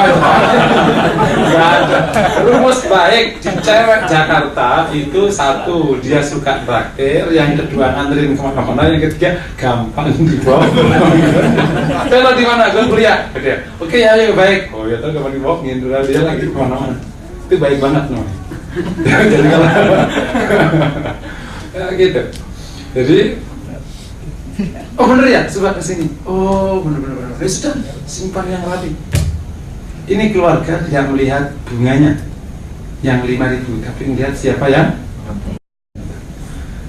nggak ada. Rumus baik di cewek Jakarta itu 1, dia suka traktir, yang kedua nganterin kemana-mana, yang ketiga gampang dibawa. Kalau di mana? Gue kuliah. Oke, ayo baik. Oh ya, tuh gampang dibawa, ngindur dia lagi kemana-mana. Itu baik banget namanya. Jadi kalau ya, gitu. Jadi, oh bener ya, coba kesini. Oh bener. Ya sudah, simpan yang rapi. Ini keluarga yang melihat bunganya yang 5.000, tapi melihat siapa yang?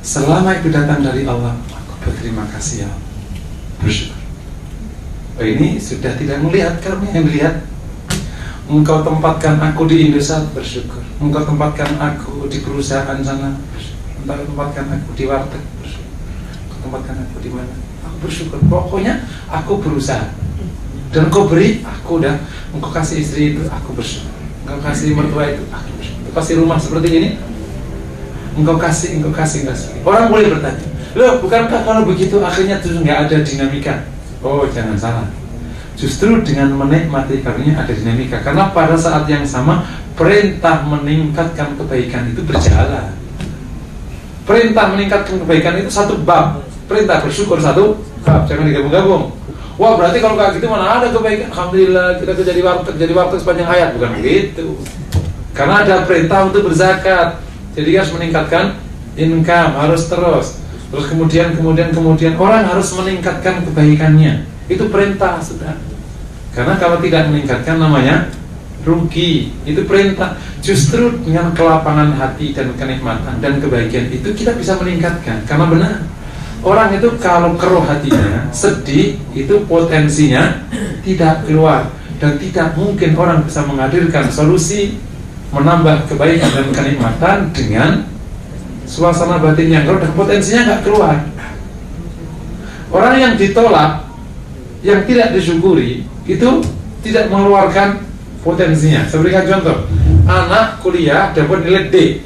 Selama itu datang dari Allah, aku berterima kasih ya Allah. Bersyukur. Oh, ini sudah tidak melihat, karena yang melihat. Engkau tempatkan aku di Indosat, bersyukur. Engkau tempatkan aku di perusahaan sana, bersyukur. Engkau tempatkan aku di warteg, bersyukur. Engkau tempatkan aku di mana? Aku bersyukur. Pokoknya aku berusaha. Dan Engkau beri, aku udah. Engkau kasih istri itu, aku bersyukur. Engkau kasih mertua itu, aku bersyukur. Engkau kasih rumah seperti ini, Engkau kasih. Orang boleh bertanya, loh, bukankah kalau begitu akhirnya terus nggak ada dinamika? Oh, jangan salah. Justru dengan menikmati karunia ada dinamika. Karena pada saat yang sama perintah meningkatkan kebaikan itu berjalan. Perintah meningkatkan kebaikan itu 1 bab. Perintah bersyukur 1 bab. Jangan digabung-gabung. Wah, berarti kalau kayak gitu mana ada kebaikan? Alhamdulillah kita jadi warteg sepanjang hayat. Bukan begitu. Karena ada perintah untuk berzakat. Jadi harus meningkatkan income, harus terus. Terus kemudian orang harus meningkatkan kebaikannya. Itu perintah sudah. Karena kalau tidak meningkatkan namanya rugi. Itu perintah. Justru dengan kelapangan hati dan kenikmatan dan kebahagiaan itu kita bisa meningkatkan. Karena benar, orang itu kalau keruh hatinya, sedih, itu potensinya tidak keluar. Dan tidak mungkin orang bisa menghadirkan solusi menambah kebaikan dan kenikmatan dengan suasana batin yang keruh dan potensinya nggak keluar. Orang yang ditolak, yang tidak disyukuri, itu tidak mengeluarkan potensinya. Saya berikan contoh, anak kuliah dapat nilai D,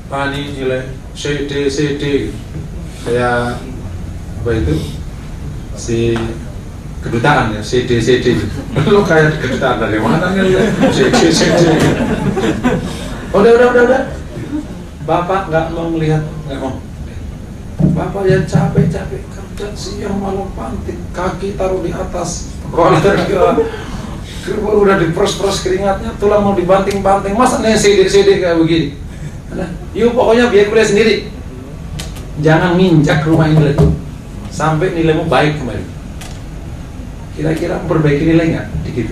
ini nilai CD, kayak apa itu, si kedutaan ya, CD lo kayak kedutaan dari mana nilai CD. Udah, bapak nggak mau melihat, nggak mau. Bapak yang capek kerja siang malam panting, kaki taruh di atas roller, udah diperos keringatnya, tulang mau dibanting-banting, masa nih CD kayak begini. Nah, yuk pokoknya biar kuliah sendiri, jangan nginjak rumah ini lagi sampai nilaimu baik kembali. Kira-kira memperbaiki nilai nggak di GP?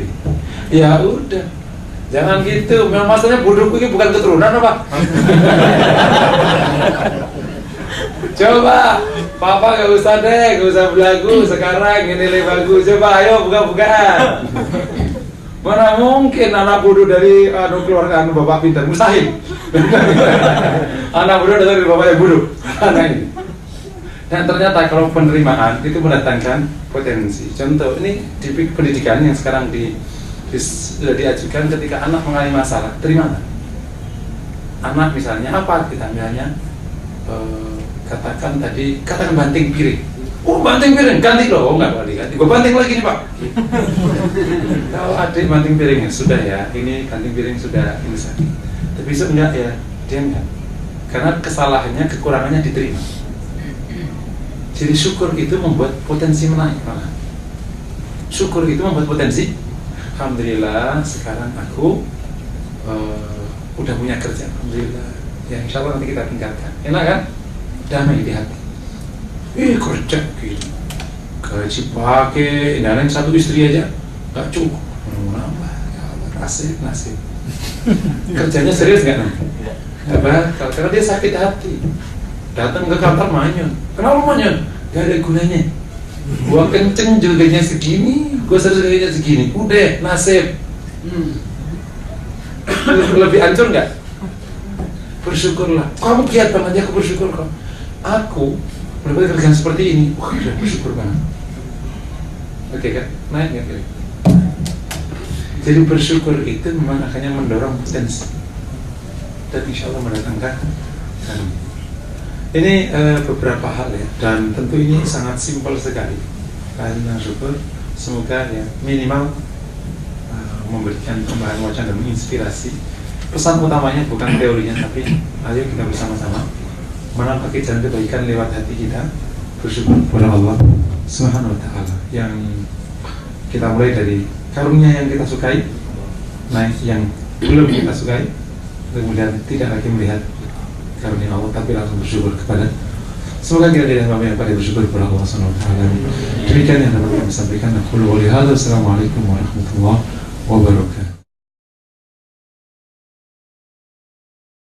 Ya udah, jangan gitu. Memang masalahnya bodohku ini bukan keturunan apa? Coba, papa gak usah belagu sekarang, ini nilai bagus. Coba, ayo buka-bukaan. Mana mungkin anak bodoh dari keluarga bapak pintar, mustahil. Anak bodoh dari bapak yang bodoh. Anak ini. Dan ternyata kalau penerimaan itu mendatangkan potensi. Contoh, ini di pendidikan yang sekarang diajukan ketika anak mengalami masalah, terima. Anak misalnya apa? Kita ambilnya katakan banting piring. Oh, banting piring, ganti loh. Oh, enggak ganti. Gue banting lagi nih, Pak. Kalau adik banting piringnya sudah ya, ini banting piring sudah ini sakit. Tapi besok enggak ya, dia enggak. Karena kesalahannya, kekurangannya diterima. Jadi syukur itu membuat potensi menaik malah. Syukur itu membuat potensi. Alhamdulillah sekarang aku udah punya kerja. Alhamdulillah. Ya, insya Allah nanti kita tingkatkan. Enak kan? Damai di hati. Kerja gitu, gaji pakai, ini satu istri aja nggak cukup. Nambah, ya Allah, nasib. Kerjanya serius nggak nanti? Nggak bakal, karena dia sakit hati. Datang ke kantor manyun. Kenapa manyun? Gak ada gunanya. Gua kenceng juganya segini, gua serius juganya segini. Udah, nasib. Lebih hancur nggak? Bersyukurlah. Kamu giat banget ya, aku bersyukur kok. Aku berbagai kerjaan seperti ini, wah udah bersyukur banget. Oke kan? Naik nggak kira? Jadi bersyukur itu memang akhirnya mendorong potensi dan insya Allah mendatangkan. Ini beberapa hal ya, dan tentu ini sangat simpel sekali. Karena syukur, semoga ya minimal memberikan tambahan wacana dan menginspirasi. Pesan utamanya bukan teorinya, tapi ayo kita bersama-sama menapaki jalan kebaikan lewat hati kita, bersyukur kepada Allah Subhanahu wa Ta'ala yang kita mulai dari karunia yang kita sukai, naik yang belum kita sukai, kemudian tidak lagi melihat karunia Allah tapi langsung bersyukur kepada. Semoga kita tidak mampu yang pada bersyukur kepada Allah Subhanahu wa Ta'ala. Demikian yang dapat kami sampaikan. Assalamualaikum warahmatullahi wabarakatuh.